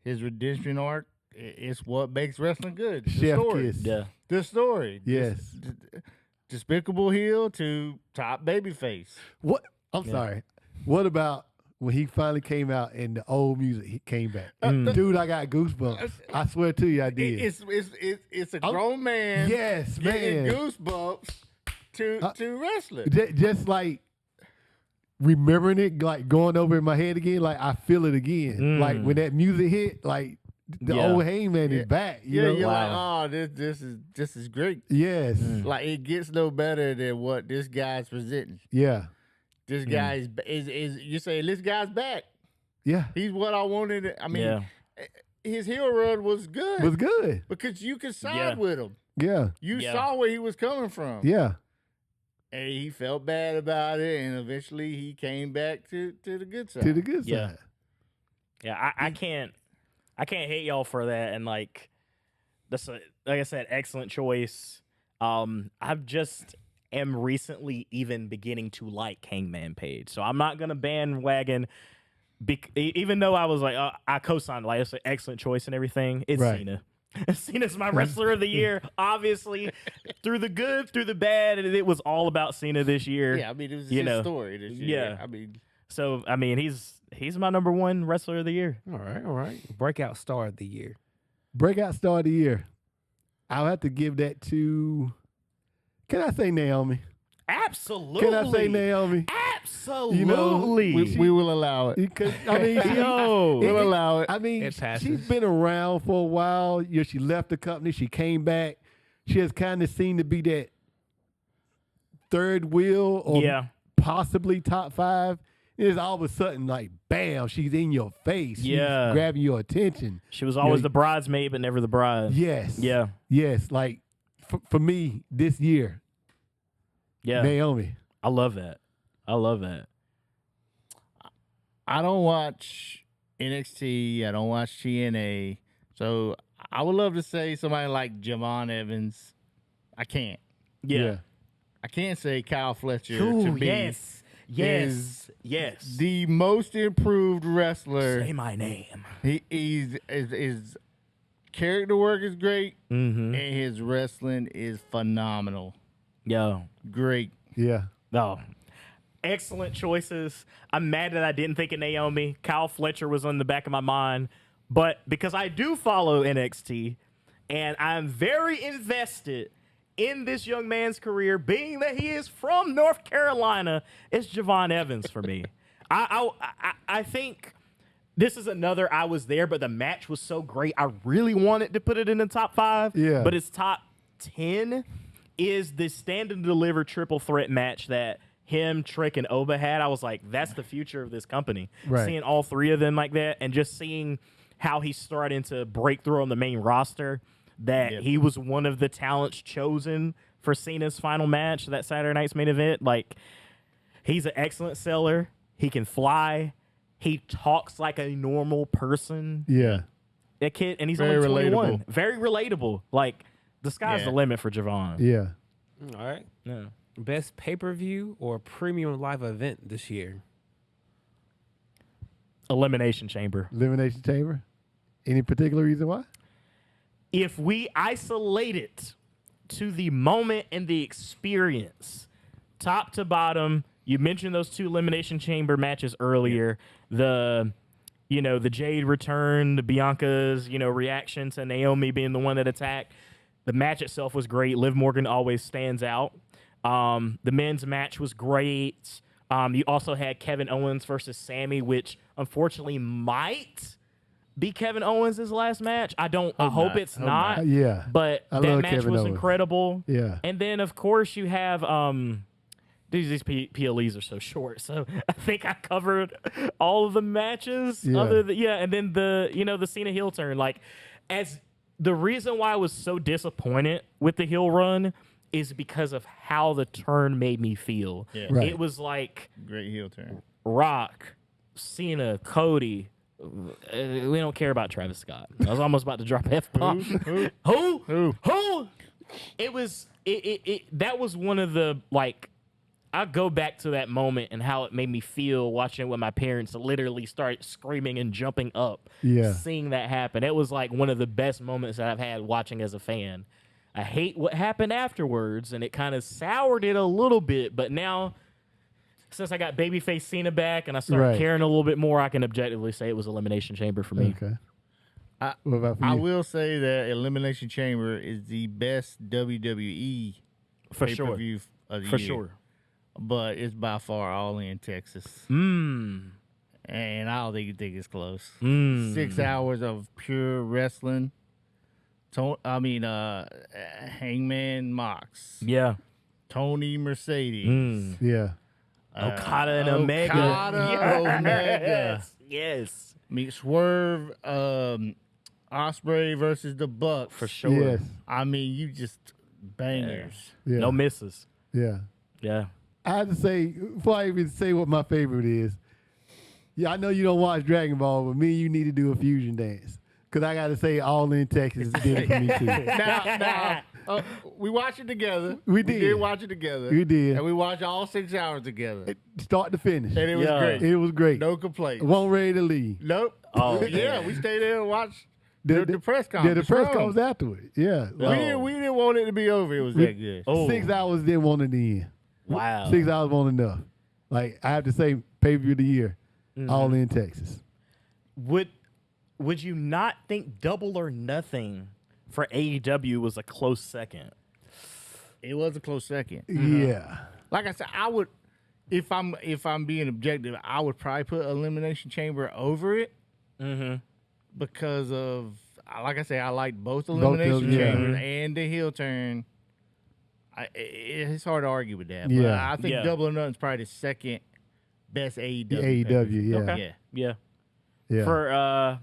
His redemption arc is what makes wrestling good. The Chef story. kiss. Yeah. The story. Yes. Despicable heel to top babyface. What? I'm sorry. What about when he finally came out and the old music he came back? Dude, I got goosebumps. I swear to you, I did. It's a grown man. Yes, getting man. goosebumps to wrestling. Just like remembering it, like going over in my head again, like I feel it again. Like when that music hit, like the Yeah. old Hangman is back. You know? You're Wow. like, oh, this is great. Yes. Like it gets no better than what this guy's presenting. Yeah. This guy is you say this guy's back. Yeah. He's what I wanted. I mean, Yeah. his heel run was good. Was good. because you could side Yeah. with him. Yeah. You Yeah. saw where he was coming from. Yeah. And he felt bad about it, and eventually he came back to the good side. To the good Yeah. side. Yeah, I can't hate y'all for that. And like I said, excellent choice. I've just am recently even beginning to like Hangman Page, so I'm not gonna bandwagon. Even though I was like, I co-signed, like it's an excellent choice and everything. It's Right. Cena. Cena's my wrestler of the year, obviously, through the good, through the bad, and it was all about Cena this year. Yeah, I mean, it was You his know, story this year. yeah. I mean, So I mean, he's my number one wrestler of the year. All right. Breakout star of the year. Breakout star of the year. I'll have to give that to. Can I say Naomi? Absolutely. Can I say Naomi? Absolutely. You know, we will allow it. Because I mean, Yo. We'll allow it. I mean, It passes. she's been around for a while. You know, she left the company. She came back. She has kind of seemed to be that third wheel or Yeah. possibly top five. It's all of a sudden like, bam, she's in your face. She's Yeah. grabbing your attention. She was always know, the bridesmaid, but never the bride. Yes. Yeah. Yes. Like for me this year, Yeah. Naomi. I love that. I love that. I don't watch NXT. I don't watch TNA. So I would love to say somebody like Javon Evans. I can't. Yeah. I can't say Kyle Fletcher to Ooh, me yes. Yes. is Yes. the most improved wrestler. Say my name. His character work is great, Mm-hmm. and his wrestling is phenomenal. Yo. Great. Yeah. Oh. Excellent choices. I'm mad that I didn't think of Naomi. Kyle Fletcher was on the back of my mind. But because I do follow NXT and I'm very invested in this young man's career, being that he is from North Carolina, it's Javon Evans for me. I think this is another I was there, but the match was so great. I really wanted to put it in the top 5. Yeah. But it's top 10 is the stand and deliver triple threat match that him, Trick, and Oba had. I was like, that's the future of this company. Right. Seeing all three of them like that and just seeing how he's starting to break through on the main roster, that Yep. he was one of the talents chosen for Cena's final match, that Saturday night's main event. Like, he's an excellent seller. He can fly. He talks like a normal person. Yeah. That kid, and he's Very only 21. relatable. Very relatable. Like, the sky's Yeah. the limit for Javon. Yeah. All right. Yeah. Best pay-per-view or premium live event this year? Elimination Chamber. Elimination Chamber. Any particular reason why? If we isolate it to the moment and the experience, top to bottom, You mentioned those 2 Elimination Chamber matches earlier. The Jade return, the Bianca's, reaction to Naomi being the one that attacked. The match itself was great. Liv Morgan always stands out. The men's match was great. You also had Kevin Owens versus Sammy, which unfortunately might be Kevin Owens' last match. I hope it's not. Yeah. But I that love match Kevin was Owens. incredible. Yeah. And then, of course, you have these PLEs are so short, so I think I covered all of the matches. Yeah. And then the Cena heel turn. Like, as the reason why I was so disappointed with the heel run is because of how the turn made me feel. Yeah. Right. It was like Great heel turn. Rock, Cena, Cody. We don't care about Travis Scott. I was almost about to drop F-bomb. Who? It was that was one of the, like, I go back to that moment and how it made me feel watching it with my parents literally start screaming and jumping up. Yeah. Seeing that happen. It was like one of the best moments that I've had watching as a fan. I hate what happened afterwards, and it kind of soured it a little bit, but now since I got babyface Cena back and I started Right. caring a little bit more, I can objectively say it was Elimination Chamber for me. Okay. I- What about for I you? will say that Elimination Chamber is the best WWE For sure. pay-per-view of the For year. sure. But it's by far all in Texas. Mmm. And I don't think it's close. Mm. 6 hours of pure wrestling. Hangman Mox, Yeah. Tony Mercedes, Mm. Yeah. Okada and Omega. Omega. Yes. Meet Swerve, Osprey versus the Bucks. For sure. Yes. I mean, you just bangers. Yeah. No misses. Yeah. Yeah. I have to say, before I even say what my favorite is, yeah, I know you don't watch Dragon Ball, but me and you need to do a fusion dance. Because I got to say, All In Texas did it for me, too. Now, we watched it together. We did. watch it together. We did. And we watched all 6 hours together. Start to finish. And it was Yeah. great. It was great. No complaints. Wasn't ready to leave. Nope. Oh, yeah, man. we stayed there and watched the press Yeah, conference. the press Wrong. conference afterward. Yeah. We didn't want it to be over. It was that good. Oh. 6 hours didn't want it to end. Wow. 6 hours wasn't enough. Like, I have to say, pay-per-view of the year, All In Texas. Would you not think Double or Nothing for AEW was a close second? It was a close second. Yeah. Like I said, I would, if I'm being objective, I would probably put Elimination Chamber over it because of, like I say, I like both Elimination yeah. Chambers and the heel turn. It's hard to argue with that. But Yeah. I think Yeah. Double or Nothing's probably the second best AEW. AEW, yeah. Okay. Yeah. Yeah. Yeah. For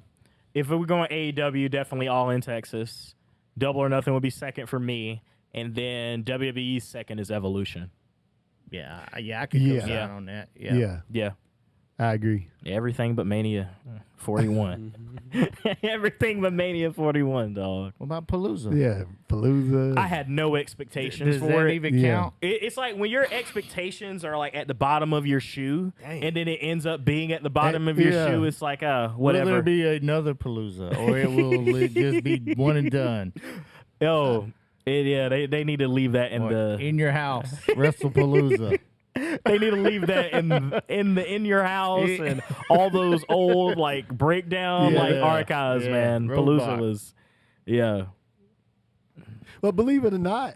if we're going AEW, definitely All In Texas. Double or Nothing would be second for me, and then WWE's second is Evolution. Yeah, I could Yeah. go Yeah. down on that. yeah. Yeah. I agree. Everything but Mania 41. Everything but Mania 41, dog. What about Palooza? Yeah. Palooza. I had no expectations Does for that it. even Yeah. count? It's like when your expectations are like at the bottom of your shoe, and then it ends up being at the bottom of your Yeah. shoe. It's like, Will whatever. there be another Palooza, or it will just be one and done? They need to leave that in Or the. in your house, WrestlePalooza. They need to leave that in your house and all those old like breakdown like Yeah. archives, Yeah. man. Robot. Palooza was, yeah. But believe it or not,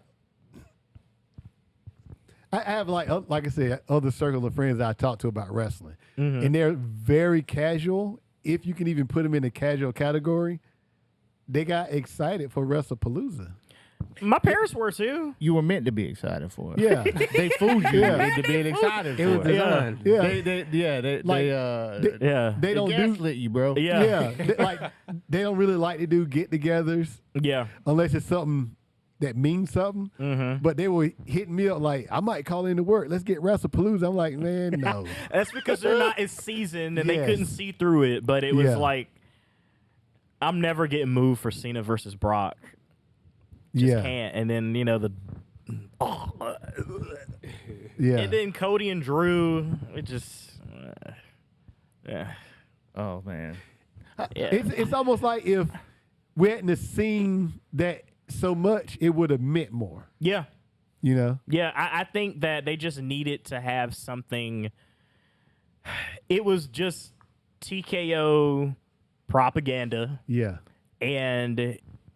I have like I said, other circle of friends that I talk to about wrestling, and they're very casual. If you can even put them in the casual category, they got excited for WrestlePalooza. My parents were too. You were meant to be excited for it. Yeah, They fooled you Yeah. into being excited It for was it. designed. yeah, Yeah. they don't do. gaslit you, bro. Yeah. Yeah, they don't really like to do get-togethers Yeah. unless it's something that means something. But they were hitting me up like, I might call in to work. Let's get WrestlePalooza. I'm like, man, no. That's because they're not as seasoned and they Yes. couldn't see through it. But it was Yeah. like, I'm never getting moved for Cena versus Brock. Just Yeah, can't. And then, yeah. and then Cody and Drew, it just, yeah. Oh man. Yeah. It's almost like if we hadn't have seen that so much, it would have meant more. Yeah. You know? Yeah, I think that they just needed to have something. It was just TKO propaganda, Yeah. and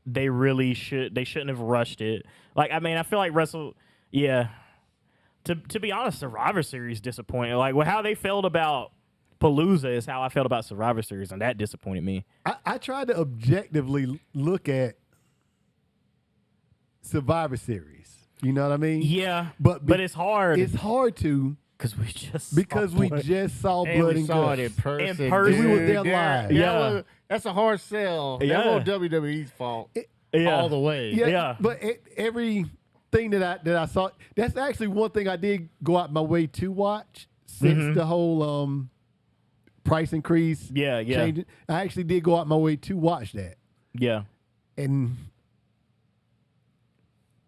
they shouldn't have rushed it. Like, I mean, I feel like To be honest, Survivor Series disappointed. Like, how they felt about Palooza is how I felt about Survivor Series, and that disappointed me. I tried to objectively look at Survivor Series. You know what I mean? Yeah, But it's hard. It's hard to because we just saw And blood we and saw guts. it in person. In person. dude. We was there That- live. that Yeah. was- that's a hard sell. Yeah. That was WWE's fault Yeah. all the way. Yeah. But everything that I saw, that's actually one thing I did go out my way to watch since the whole price increase. Yeah. Changing. I actually did go out my way to watch that. Yeah. And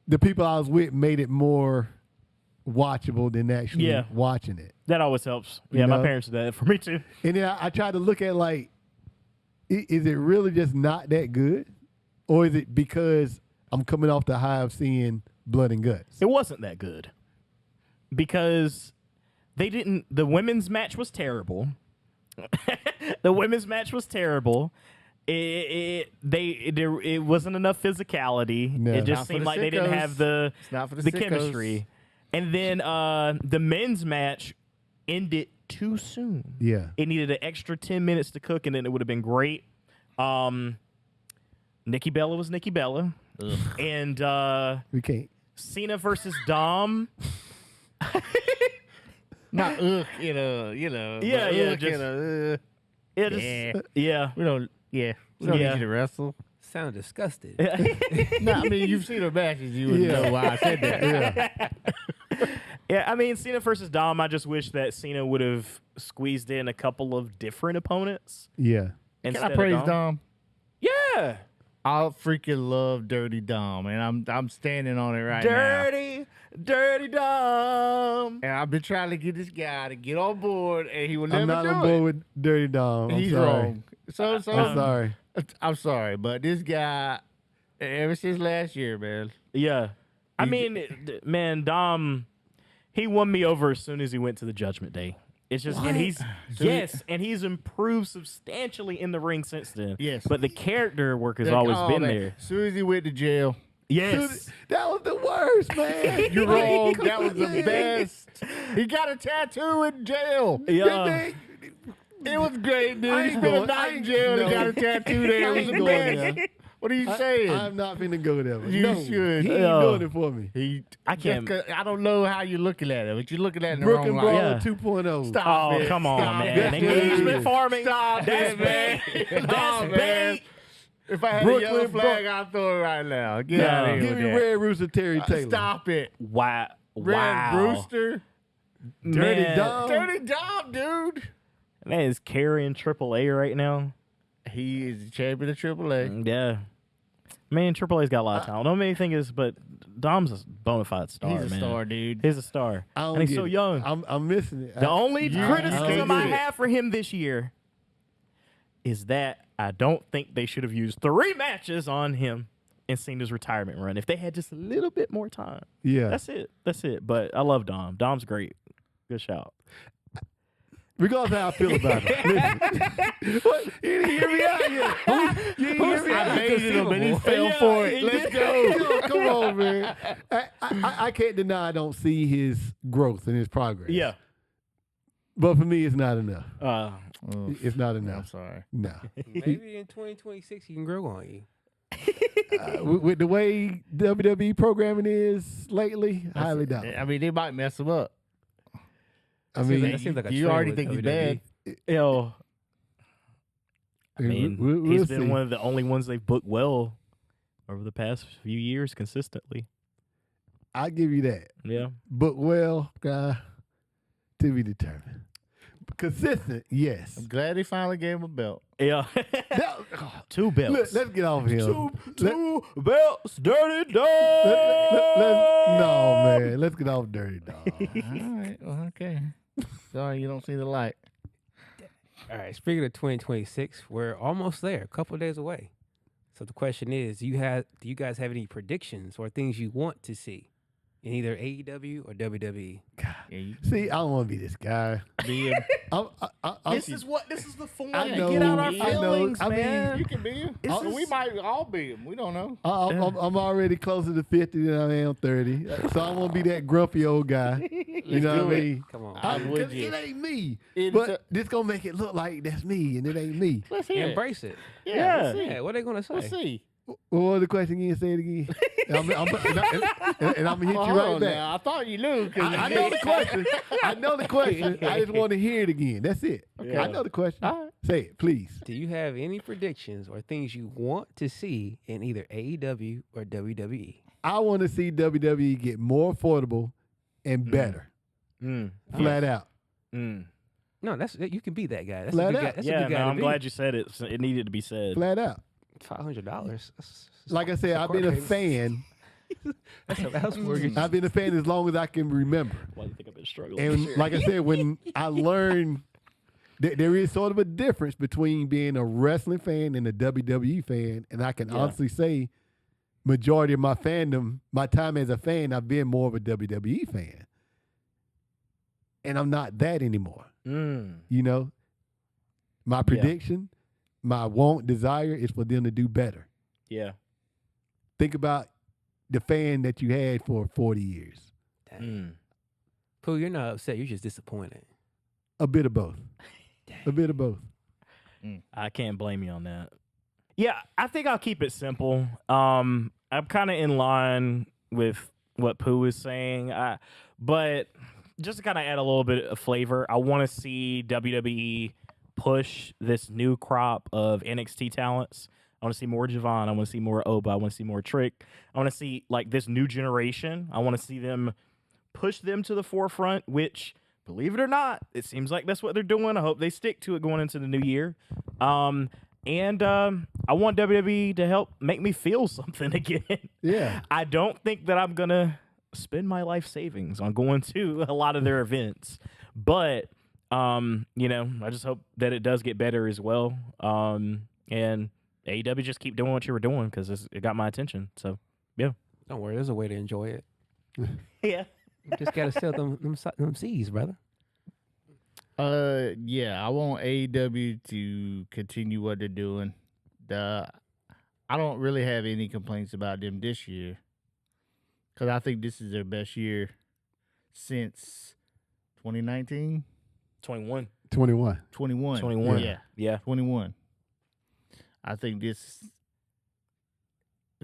the people I was with made it more watchable than actually watching it. That always helps. Yeah, You my know? parents did that for me too. And then I tried to look at like, is it really just not that good? Or is it because I'm coming off the high of seeing blood and guts? It wasn't that good because the women's match was terrible. The women's match was terrible. It wasn't enough physicality. No. It Not just for seemed the like they didn't sickos. have the It's not for the sickos. chemistry. And then the men's match ended too soon. Yeah. It needed an extra 10 minutes to cook, and then it would have been great. Nikki Bella was Nikki Bella. And We can't. Cena versus Dom. Not Yeah, but yeah, just- we don't need you to wrestle. Sound disgusted. No, I mean you've seen her matches, you would Yeah. know why I said that. Yeah, I mean, Cena versus Dom, I just wish that Cena would have squeezed in a couple of different opponents. Yeah. Can Instead I praise of Dom? Yeah. I freaking love Dirty Dom, and I'm standing on it right now. Dirty Dom. And I've been trying to get this guy to get on board, and he will never I'm not do on it. board with Dirty Dom. I'm He's sorry. wrong. So I'm sorry. I'm sorry, but this guy, ever since last year, man. Yeah. I mean, man, Dom, he won me over as soon as he went to the Judgment Day. It's just, and he's, and he's improved substantially in the ring since then. Yes. But the character work has always been there. As soon as he went to jail, Yes. That was the worst, man. you're wrong. That was the best. He got a tattoo in jail. Yeah. It was great, dude. I He ain't spent a going- night I in ain't- jail and no. he got a tattoo there. It I was ain't the going best. there. What are you saying? I'm not finna go there. You no, should. He ain't Yeah. doing it for me. I can't- just 'cause I don't know how you're looking at it, but you're looking at it in the Brooklyn wrong light. Brawler Yeah. 2.0. Stop Oh, it. come on, Stop man. it. Engagement farming. Stop That's it, man. bait. No, That's man. bait. If I had Brooklyn a yellow flag, Bro- I'd throw it right now. Get No. out of here Give with me that. Red Rooster Terry Taylor. Stop it. Wow. Red Wow. Brewster. Dirty Man. Dom. Dirty Dom, dude. Man is carrying AAA right now. He is the champion of AAA. Yeah. Man, AAA's got a lot of talent. The main thing is, but Dom's a bona fide star, He's a man. star, dude. He's a star. I don't And he's get so it. young. I'm missing it. The only I criticism don't I get it. have for him this year is that I don't think they should have used 3 matches on him in Cena's retirement run. If they had just a little bit more time. Yeah. That's it. That's it. But I love Dom. Dom's great. Good shout. Regardless of how I feel about it. Listen. What? You didn't hear me out yet. You didn't hear me I out. baited him and he fell Yeah, for it. he Let's did. go. Come on, man. I can't deny I don't see his growth and his progress. Yeah. But for me, it's not enough. It's not I'm enough. sorry. No. Maybe in 2026 he can grow on you. With the way WWE programming is lately, highly doubt. I mean, they might mess him up. I mean, that seems like a you trend already with think he's WWE. bad. Yo. I mean, we'll he's see. been one of the only ones they've booked well over the past few years consistently. I give you that. Yeah. But well, to be determined. Consistent, yes. I'm glad they finally gave him a belt. Yeah. That- 2 belts. let's get off him. Two belts, Dirty Dog. No, man. Let's get off Dirty Dog. All right. Well, okay. Sorry you don't see the light. All right. Speaking of 2026, we're almost there, a couple of days away. So the question is, do you guys have any predictions or things you want to see? in either AEW or WWE? Yeah, you See, I don't want to be this guy. be him. This is the form I to know, get out our I know. feelings, I mean, man. You can be him. We might all be him. We don't know. I'm already closer to 50 than I am 30, so I won't be that grumpy old guy. You know what I mean? Come on. I'm with 'Cause you. it ain't me. It's But this gonna make it look like that's me, and it ain't me. Let's hear it. Embrace it. Yeah. Let's see. Yeah, what are they gonna Let's say? see. What was the question again? Say it again. And I'm gonna hit you Hold right on back. now. I thought you knew. Cause I know the question. I know the question. I just want to hear it again. That's it. I know the question. All right. Say it, please. Do you have any predictions or things you want to see in either AEW or WWE? I want to see WWE get more affordable and better. Flat out. No, that's you can be that guy. That's Flat a good out. guy. That's a Yeah, good guy no, to I'm be. glad you said it. It needed to be said. Flat out. $500. Like I said, I've been a fan. That's mortgage. I've been a fan as long as I can remember. Why do you think I've been struggling? And like I said, when I learned that there is sort of a difference between being a wrestling fan and a WWE fan, and I can honestly say, majority of my fandom, my time as a fan, I've been more of a WWE fan, and I'm not that anymore. You know, my prediction, my desire is for them to do better. Yeah. Think about the fan that you had for 40 years. Pooh, you're not upset. You're just disappointed. A bit of both. A bit of both. I can't blame you on that. Yeah, I think I'll keep it simple. I'm kind of in line with what Pooh is saying, but just to kind of add a little bit of flavor, I want to see WWE push this new crop of NXT talents. I want to see more Javon. I want to see more Oba. I want to see more Trick. I want to see like this new generation. I want to see them push them to the forefront, which, believe it or not, it seems like that's what they're doing. I hope they stick to it going into the new year. And I want WWE to help make me feel something again. Yeah. I don't think that I'm going to spend my life savings on going to a lot of their events. But, you know, I just hope that it does get better as well. And AEW just keep doing what you were doing because it got my attention. So, yeah. Don't worry, there's a way to enjoy it. Yeah. You just gotta sell them seeds, brother. Yeah, I want AEW to continue what they're doing. I don't really have any complaints about them this year because I think this is their best year since 2019, 21. 21. 21. 21. Yeah, Yeah. 21. I think this,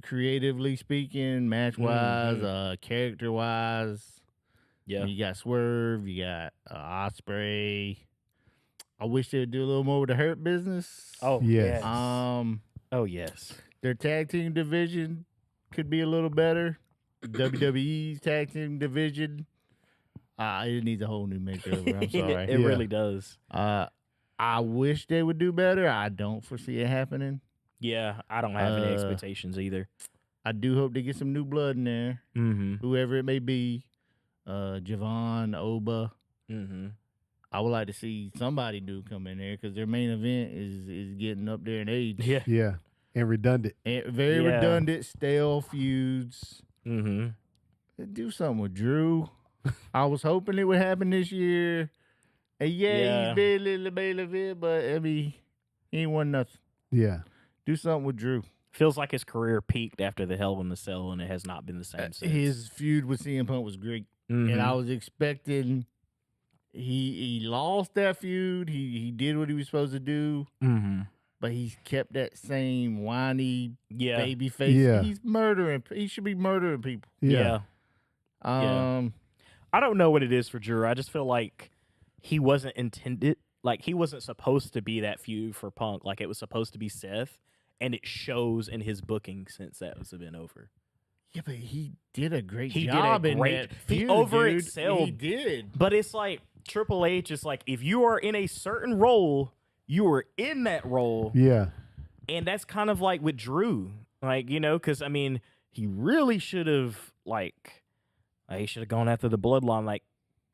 creatively speaking, match wise, character wise. Yeah. You got Swerve, you got Osprey. I wish they would do a little more with the Hurt Business. Oh, Yes. yes. Oh, yes. their tag team division could be a little better. WWE's tag team division, it needs a whole new makeover. I'm sorry. It really does. I wish they would do better. I don't foresee it happening. Yeah, I don't have any expectations either. I do hope they get some new blood in there, whoever it may be. Javon, Oba. I would like to see somebody new come in there because their main event is getting up there in age. Yeah. Yeah. And redundant. And very redundant, stale feuds. Do something with Drew. I was hoping it would happen this year. And he's been a little bit, but I mean, he ain't won nothing. Yeah. Do something with Drew. Feels like his career peaked after the Hell in the Cell, and it has not been the same since. His feud with CM Punk was great. And I was expecting he lost that feud. He did what he was supposed to do. But he's kept that same whiny baby face. Yeah. He's murdering. He should be murdering people. Yeah. I don't know what it is for Drew. I just feel like he wasn't intended. Like, he wasn't supposed to be that feud for Punk. Like, it was supposed to be Seth. And it shows in his booking since that was been over. Yeah, but he did a great He job did a in great. that He feud, overexcelled. He did. But it's like Triple H is like, if you are in a certain role, you are in that role. Yeah. And that's kind of like with Drew. Like, you know, because, I mean, he really should have, like, he should have gone after the bloodline like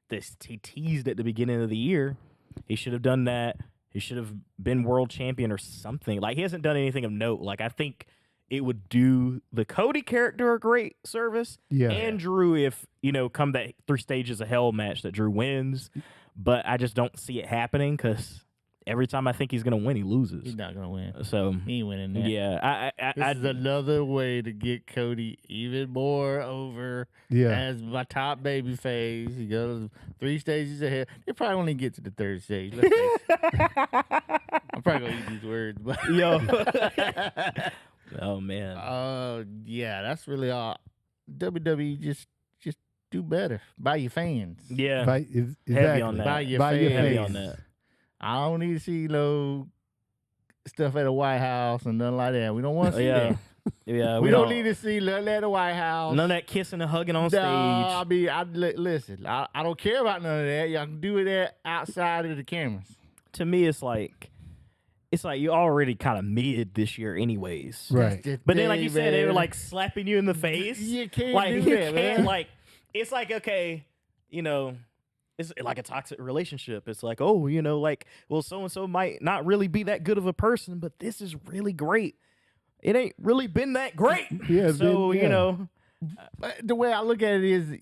this. He teased at the beginning of the year. He should have done that. He should have been world champion or something. Like, he hasn't done anything of note. Like, I think it would do the Cody character a great service. Yeah. And Drew, if, come that 3 stages of hell match that Drew wins. But I just don't see it happening because every time I think he's going to win, he loses. He's not going to win. So, He ain't winning that. yeah. This is another way to get Cody even more over as my top baby face. He goes 3 stages ahead. They probably only get to the 3rd stage. Let's face it. I'm probably going to use these words. But Yo. Oh, man. yeah, that's really all. WWE just do better. Buy your fans. Yeah. Exactly. Heavy on that. Buy your Buy fans. your Heavy fans. on that. I don't need to see no stuff at the White House and nothing like that. We don't want to see Yeah. that. Yeah. We don't need to see nothing at the White House. None of that kissing and hugging on stage. I mean, listen, I don't care about none of that. Y'all can do it outside of the cameras. To me, it's like you already kind of mid this year anyways. Right. But then, like you said, they were like slapping you in the face. You can't like, do you that, can't, man. like, it's like, okay, it's like a toxic relationship. It's like, oh, like, well, so-and-so might not really be that good of a person, but this is really great. It ain't really been that great. Yeah, So, But the way I look at it is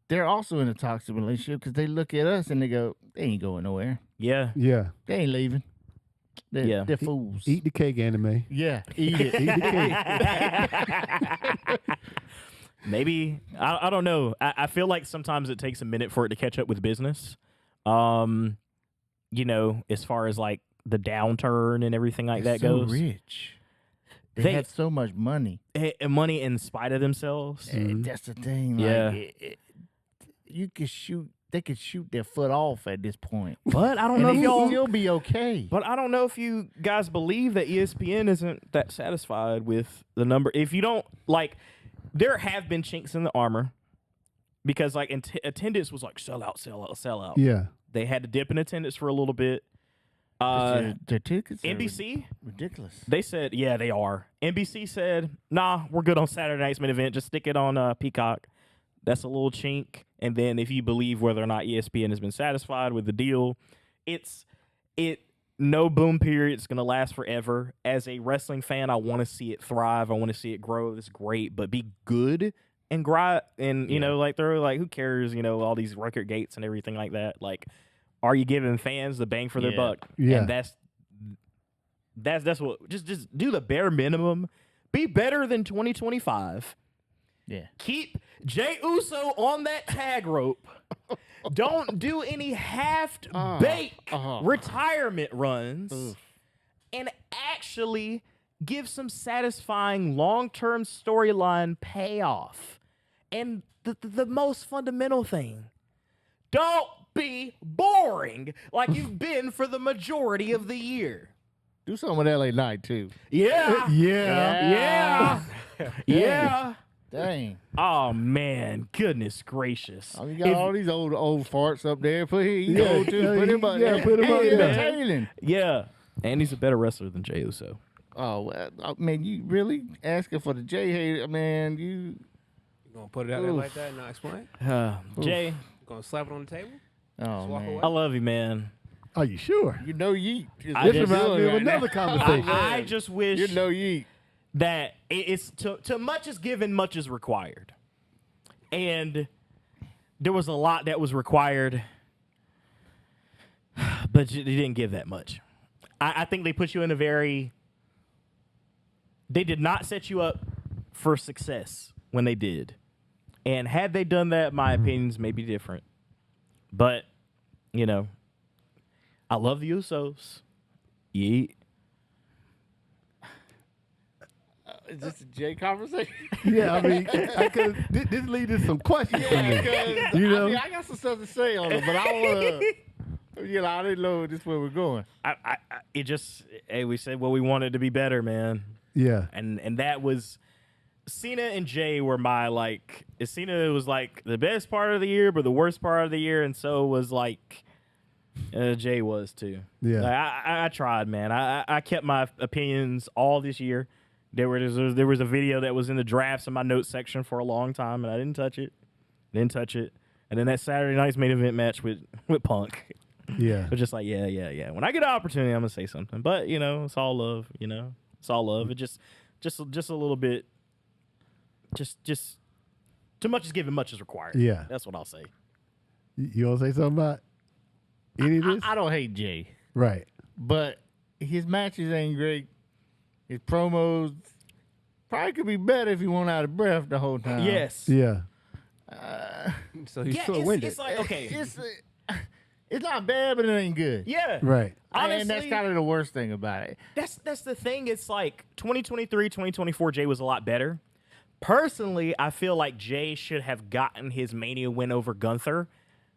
they're also in a toxic relationship because they look at us and they go, they ain't going nowhere. yeah. Yeah. They ain't leaving. They're fools. Eat the cake, anime. Yeah, eat it. Eat the cake. Maybe I don't know. I feel like sometimes it takes a minute for it to catch up with business. As far as like the downturn and everything like that so goes. rich. They had so much money. Money in spite of themselves. That's the thing. Like, Yeah. You could shoot. They could shoot their foot off at this point. But I don't And know if they y'all. still be okay. But I don't know if you guys believe that ESPN isn't that satisfied with the number. If you don't like, there have been chinks in the armor because like attendance was like sell out. Yeah. They had to dip in attendance for a little bit. Their tickets are NBC, ridiculous. they said, yeah, they are. NBC said, nah, we're good on Saturday night's main event. Just stick it on Peacock. That's a little chink. And then if you believe whether or not ESPN has been satisfied with the deal, no boom period. It's going to last forever. As a wrestling fan, I want to see it thrive. I want to see it grow. It's great, but be good and grind. And, like they're like, who cares, all these record gates and everything like that. Like, are you giving fans the bang for their buck? Yeah. And that's what, just do the bare minimum. Be better than 2025. Yeah. Keep Jey Uso on that tag rope. Don't do any half-baked retirement runs. And actually give some satisfying long-term storyline payoff. And the most fundamental thing, don't be boring like you've been for the majority of the year. Do something with LA Knight, too. Yeah. Yeah. Yeah. Dang. Oh man, goodness gracious! You got all these old farts up there. Put him up put there. him up there. Entertaining. Yeah, and he's a better wrestler than Jey Uso. Oh, well, I mean, you really asking for the J hater, man? You gonna put it out there like that and not explain? Jay, You gonna slap it on the table? Oh, walk man. away? I love you, man. Are you sure? You know Yeet. is I what just you're reminds doing me of right another now. conversation. I just wish You know Yeet. that it's to much is given, much is required, and there was a lot that was required, but you didn't give that much. I think they put you in they did not set you up for success when they did. And had they done that, my opinions may be different. But, I love the Usos. Yeet. Is this a J conversation? Yeah, I mean, this leads to some questions for me. I got some stuff to say on it, but I want to. I didn't know this is where we're going. We said, well, we wanted to be better, man. Yeah. And that was Cena and Jay were my Cena was like the best part of the year, but the worst part of the year, and so was Jay was too. Yeah. I tried, man. I kept my opinions all this year. There was a video that was in the drafts in my notes section for a long time, and I didn't touch it. And then that Saturday night's main event match with Punk. Yeah. It was just like, yeah. When I get an opportunity, I'm gonna say something. But it's all love, It's all love. It just a little bit. Just too much is given, much is required. Yeah. That's what I'll say. You want to say something about any of this? I don't hate Jay, Right. but his matches ain't great. His promos probably could be better if he went out of breath the whole time. Yes. Yeah. So he's Yeah, short-winded. it's like, okay. It's not bad, but it ain't good. Yeah. Right. Honestly, and that's kind of the worst thing about it. That's the thing. It's like 2023, 2024, Jay was a lot better. Personally, I feel like Jay should have gotten his Mania win over Gunther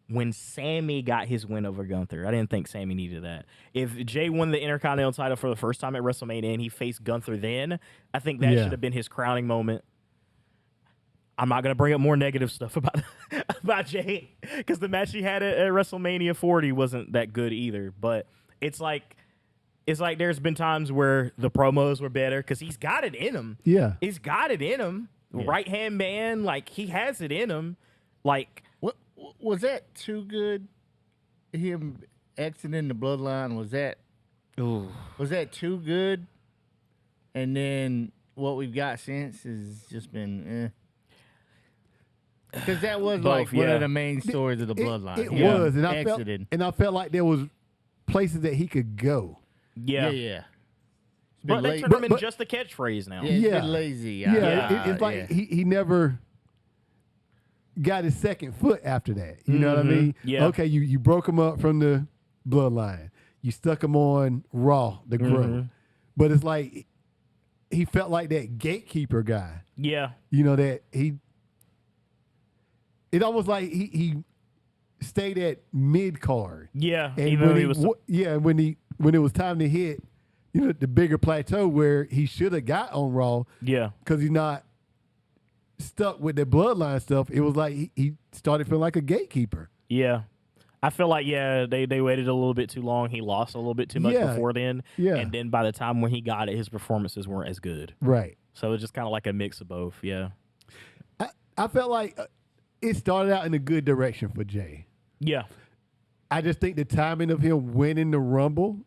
when Sammy got his win over Gunther. I didn't think Sammy needed that. If Jay won the Intercontinental title for the first time at WrestleMania and he faced Gunther then, I think that should have been his crowning moment. I'm not going to bring up more negative stuff about Jay because the match he had at WrestleMania 40 wasn't that good either. But it's like there's been times where the promos were better because he's got it in him. Yeah. He's got it in him. Yeah. Right-hand man, like, he has it in him. Like, What was that too good? Him exiting the bloodline, was that too good? And then what we've got since has just been because that was Both, one yeah. of the main stories of the bloodline. It Yeah. was, and Exited. I felt like there was places that he could go. yeah. Yeah. It's But been they la- turned him in but- just a catchphrase now. yeah, it's Yeah. been lazy. Yeah, it's like yeah. he never got his second foot after that. You know what I mean? Yeah. Okay, you broke him up from the bloodline. You stuck him on Raw, the Grow. But it's like he felt like that gatekeeper guy. Yeah. You know, that it almost like he stayed at mid card. Yeah. And Even when though he was when it was time to hit, you know, the bigger plateau where he should have got on Raw yeah. because he's not stuck with the bloodline stuff. It was like he started feeling like a gatekeeper. Yeah. I feel like, they waited a little bit too long. He lost a little bit too much Yeah. before then. Yeah. And then by the time when he got it, his performances weren't as good. Right. So it was just kind of like a mix of both. Yeah. I felt like it started out in a good direction for Jay. Yeah. I just think the timing of him winning the Rumble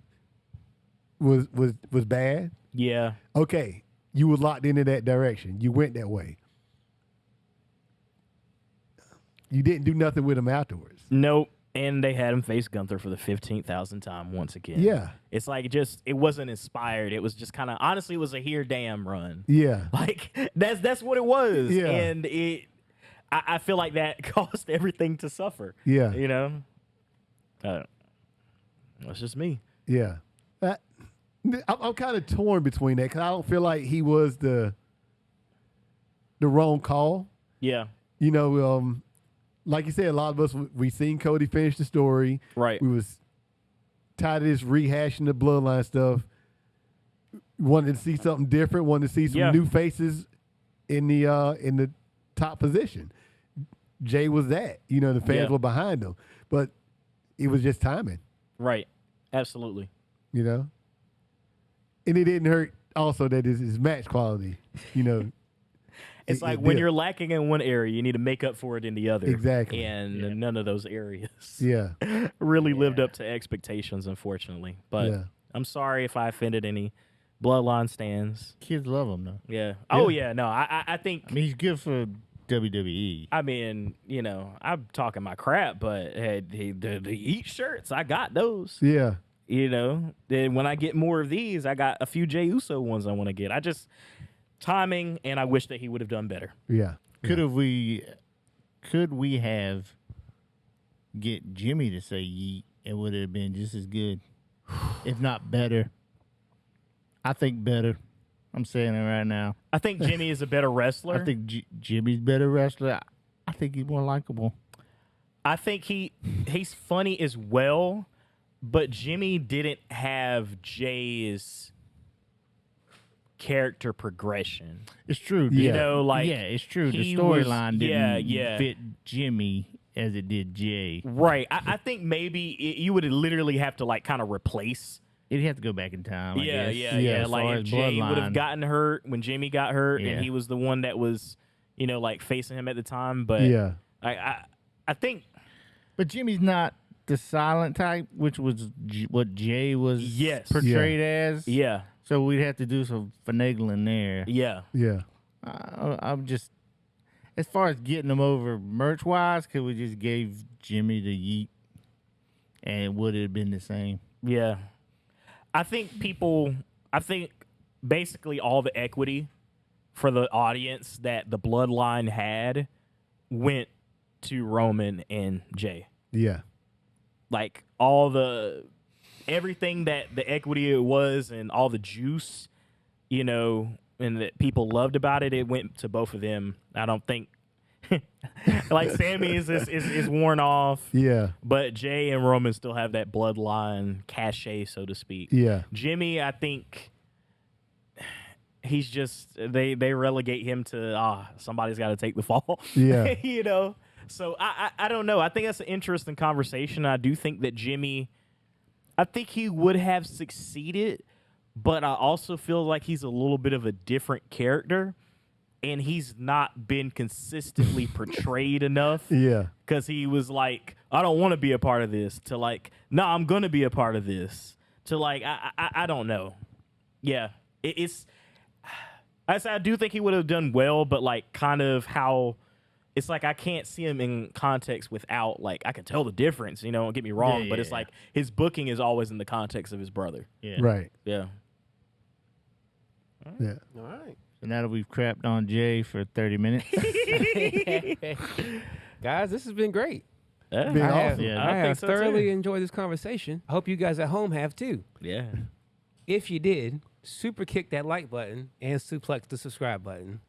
was bad. Yeah. Okay, you were locked into that direction. You went that way. You didn't do nothing with him afterwards. Nope. And they had him face Gunther for the 15,000th time once again. Yeah. It's like it wasn't inspired. It was just kind of, honestly, it was a here damn run. Yeah. Like, that's what it was. Yeah. And I feel like that caused everything to suffer. Yeah. You know? That's just me. Yeah. I'm kind of torn between that because I don't feel like he was the wrong call. Yeah. You know, like you said, a lot of us, we seen Cody finish the story. Right. We was tired of this rehashing the bloodline stuff. Wanted to see something different. Wanted to see some new faces in the top position. Jay was that. You know, the fans were behind him. But it was just timing. Right. Absolutely. You know? And it didn't hurt also that his match quality, you know. It's like when you're lacking in one area, you need to make up for it in the other. Exactly. And none of those areas Yeah. really lived up to expectations, unfortunately. But I'm sorry if I offended any Bloodline stands. Kids love him though. Yeah. Oh, yeah. No, I think. I mean, he's good for WWE. I mean, you know, I'm talking my crap, but the Eat shirts, I got those. Yeah. You know, then when I get more of these, I got a few Jey Uso ones I want to get. I just timing, and I wish that he would have done better. Yeah. Could we have get Jimmy to say yeet? It would have been just as good, if not better. I think better. I'm saying it right now. I think Jimmy is a better wrestler. I think Jimmy's better wrestler. I think he's more likable. I think he's funny as well, but Jimmy didn't have Jay's character progression. It's true. You know, like it's true. The he was- storyline didn't fit Jimmy as it did Jay. Right. I think maybe you would literally have to like kind of replace. He'd have to go back in time. I guess. Yeah. As far Like as if Jay would have bloodline. gotten hurt when Jimmy got hurt, Yeah. and he was the one that was, you know, like facing him at the time. But Yeah. I think. But Jimmy's not the silent type, which was what Jay was Yes. portrayed as. Yeah. So we'd have to do some finagling there. Yeah. Yeah. I'm just, as far as getting them over merch wise, could we just gave Jimmy the yeet, and would it have been the same? Yeah. I think basically all the equity for the audience that the bloodline had went to Roman and Jay. Yeah. Like everything that the equity it was and all the juice, and that people loved about it, it went to both of them. I don't think like Sammy is worn off. Yeah. But Jay and Roman still have that bloodline cachet, so to speak. Yeah. Jimmy, I think he's just they relegate him to somebody's got to take the fall. Yeah. So I don't know. I think that's an interesting conversation. I do think that Jimmy, I think he would have succeeded, but I also feel like he's a little bit of a different character, and he's not been consistently portrayed enough. Yeah. Because he was like, I don't want to be a part of this, to like, no, I'm going to be a part of this, to like, I don't know. Yeah. I do think he would have done well, but like kind of how it's like I can't see him in context without, like, I can tell the difference, don't get me wrong, but it's like his booking is always in the context of his brother. Yeah. Right. Yeah. Yeah. All right. So now that we've crapped on Jay for 30 minutes, Guys, this has been great. Yeah. Been I have, awesome. Yeah, I I have think so, thoroughly too. enjoyed this conversation. I hope you guys at home have too. Yeah. If you did, super kick that like button and suplex the subscribe button.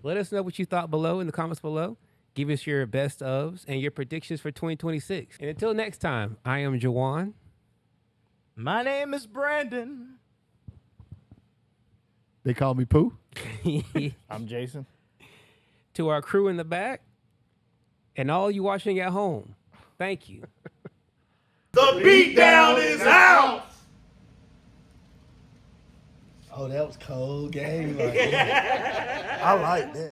Let us know what you thought below in the comments below. Give us your best ofs and your predictions for 2026. And until next time, I am Jawan. My name is Brandon. They call me Pooh. I'm Jason. To our crew in the back and all you watching at home, thank you. The beatdown is out! Oh, that was cold game. Like, I like that.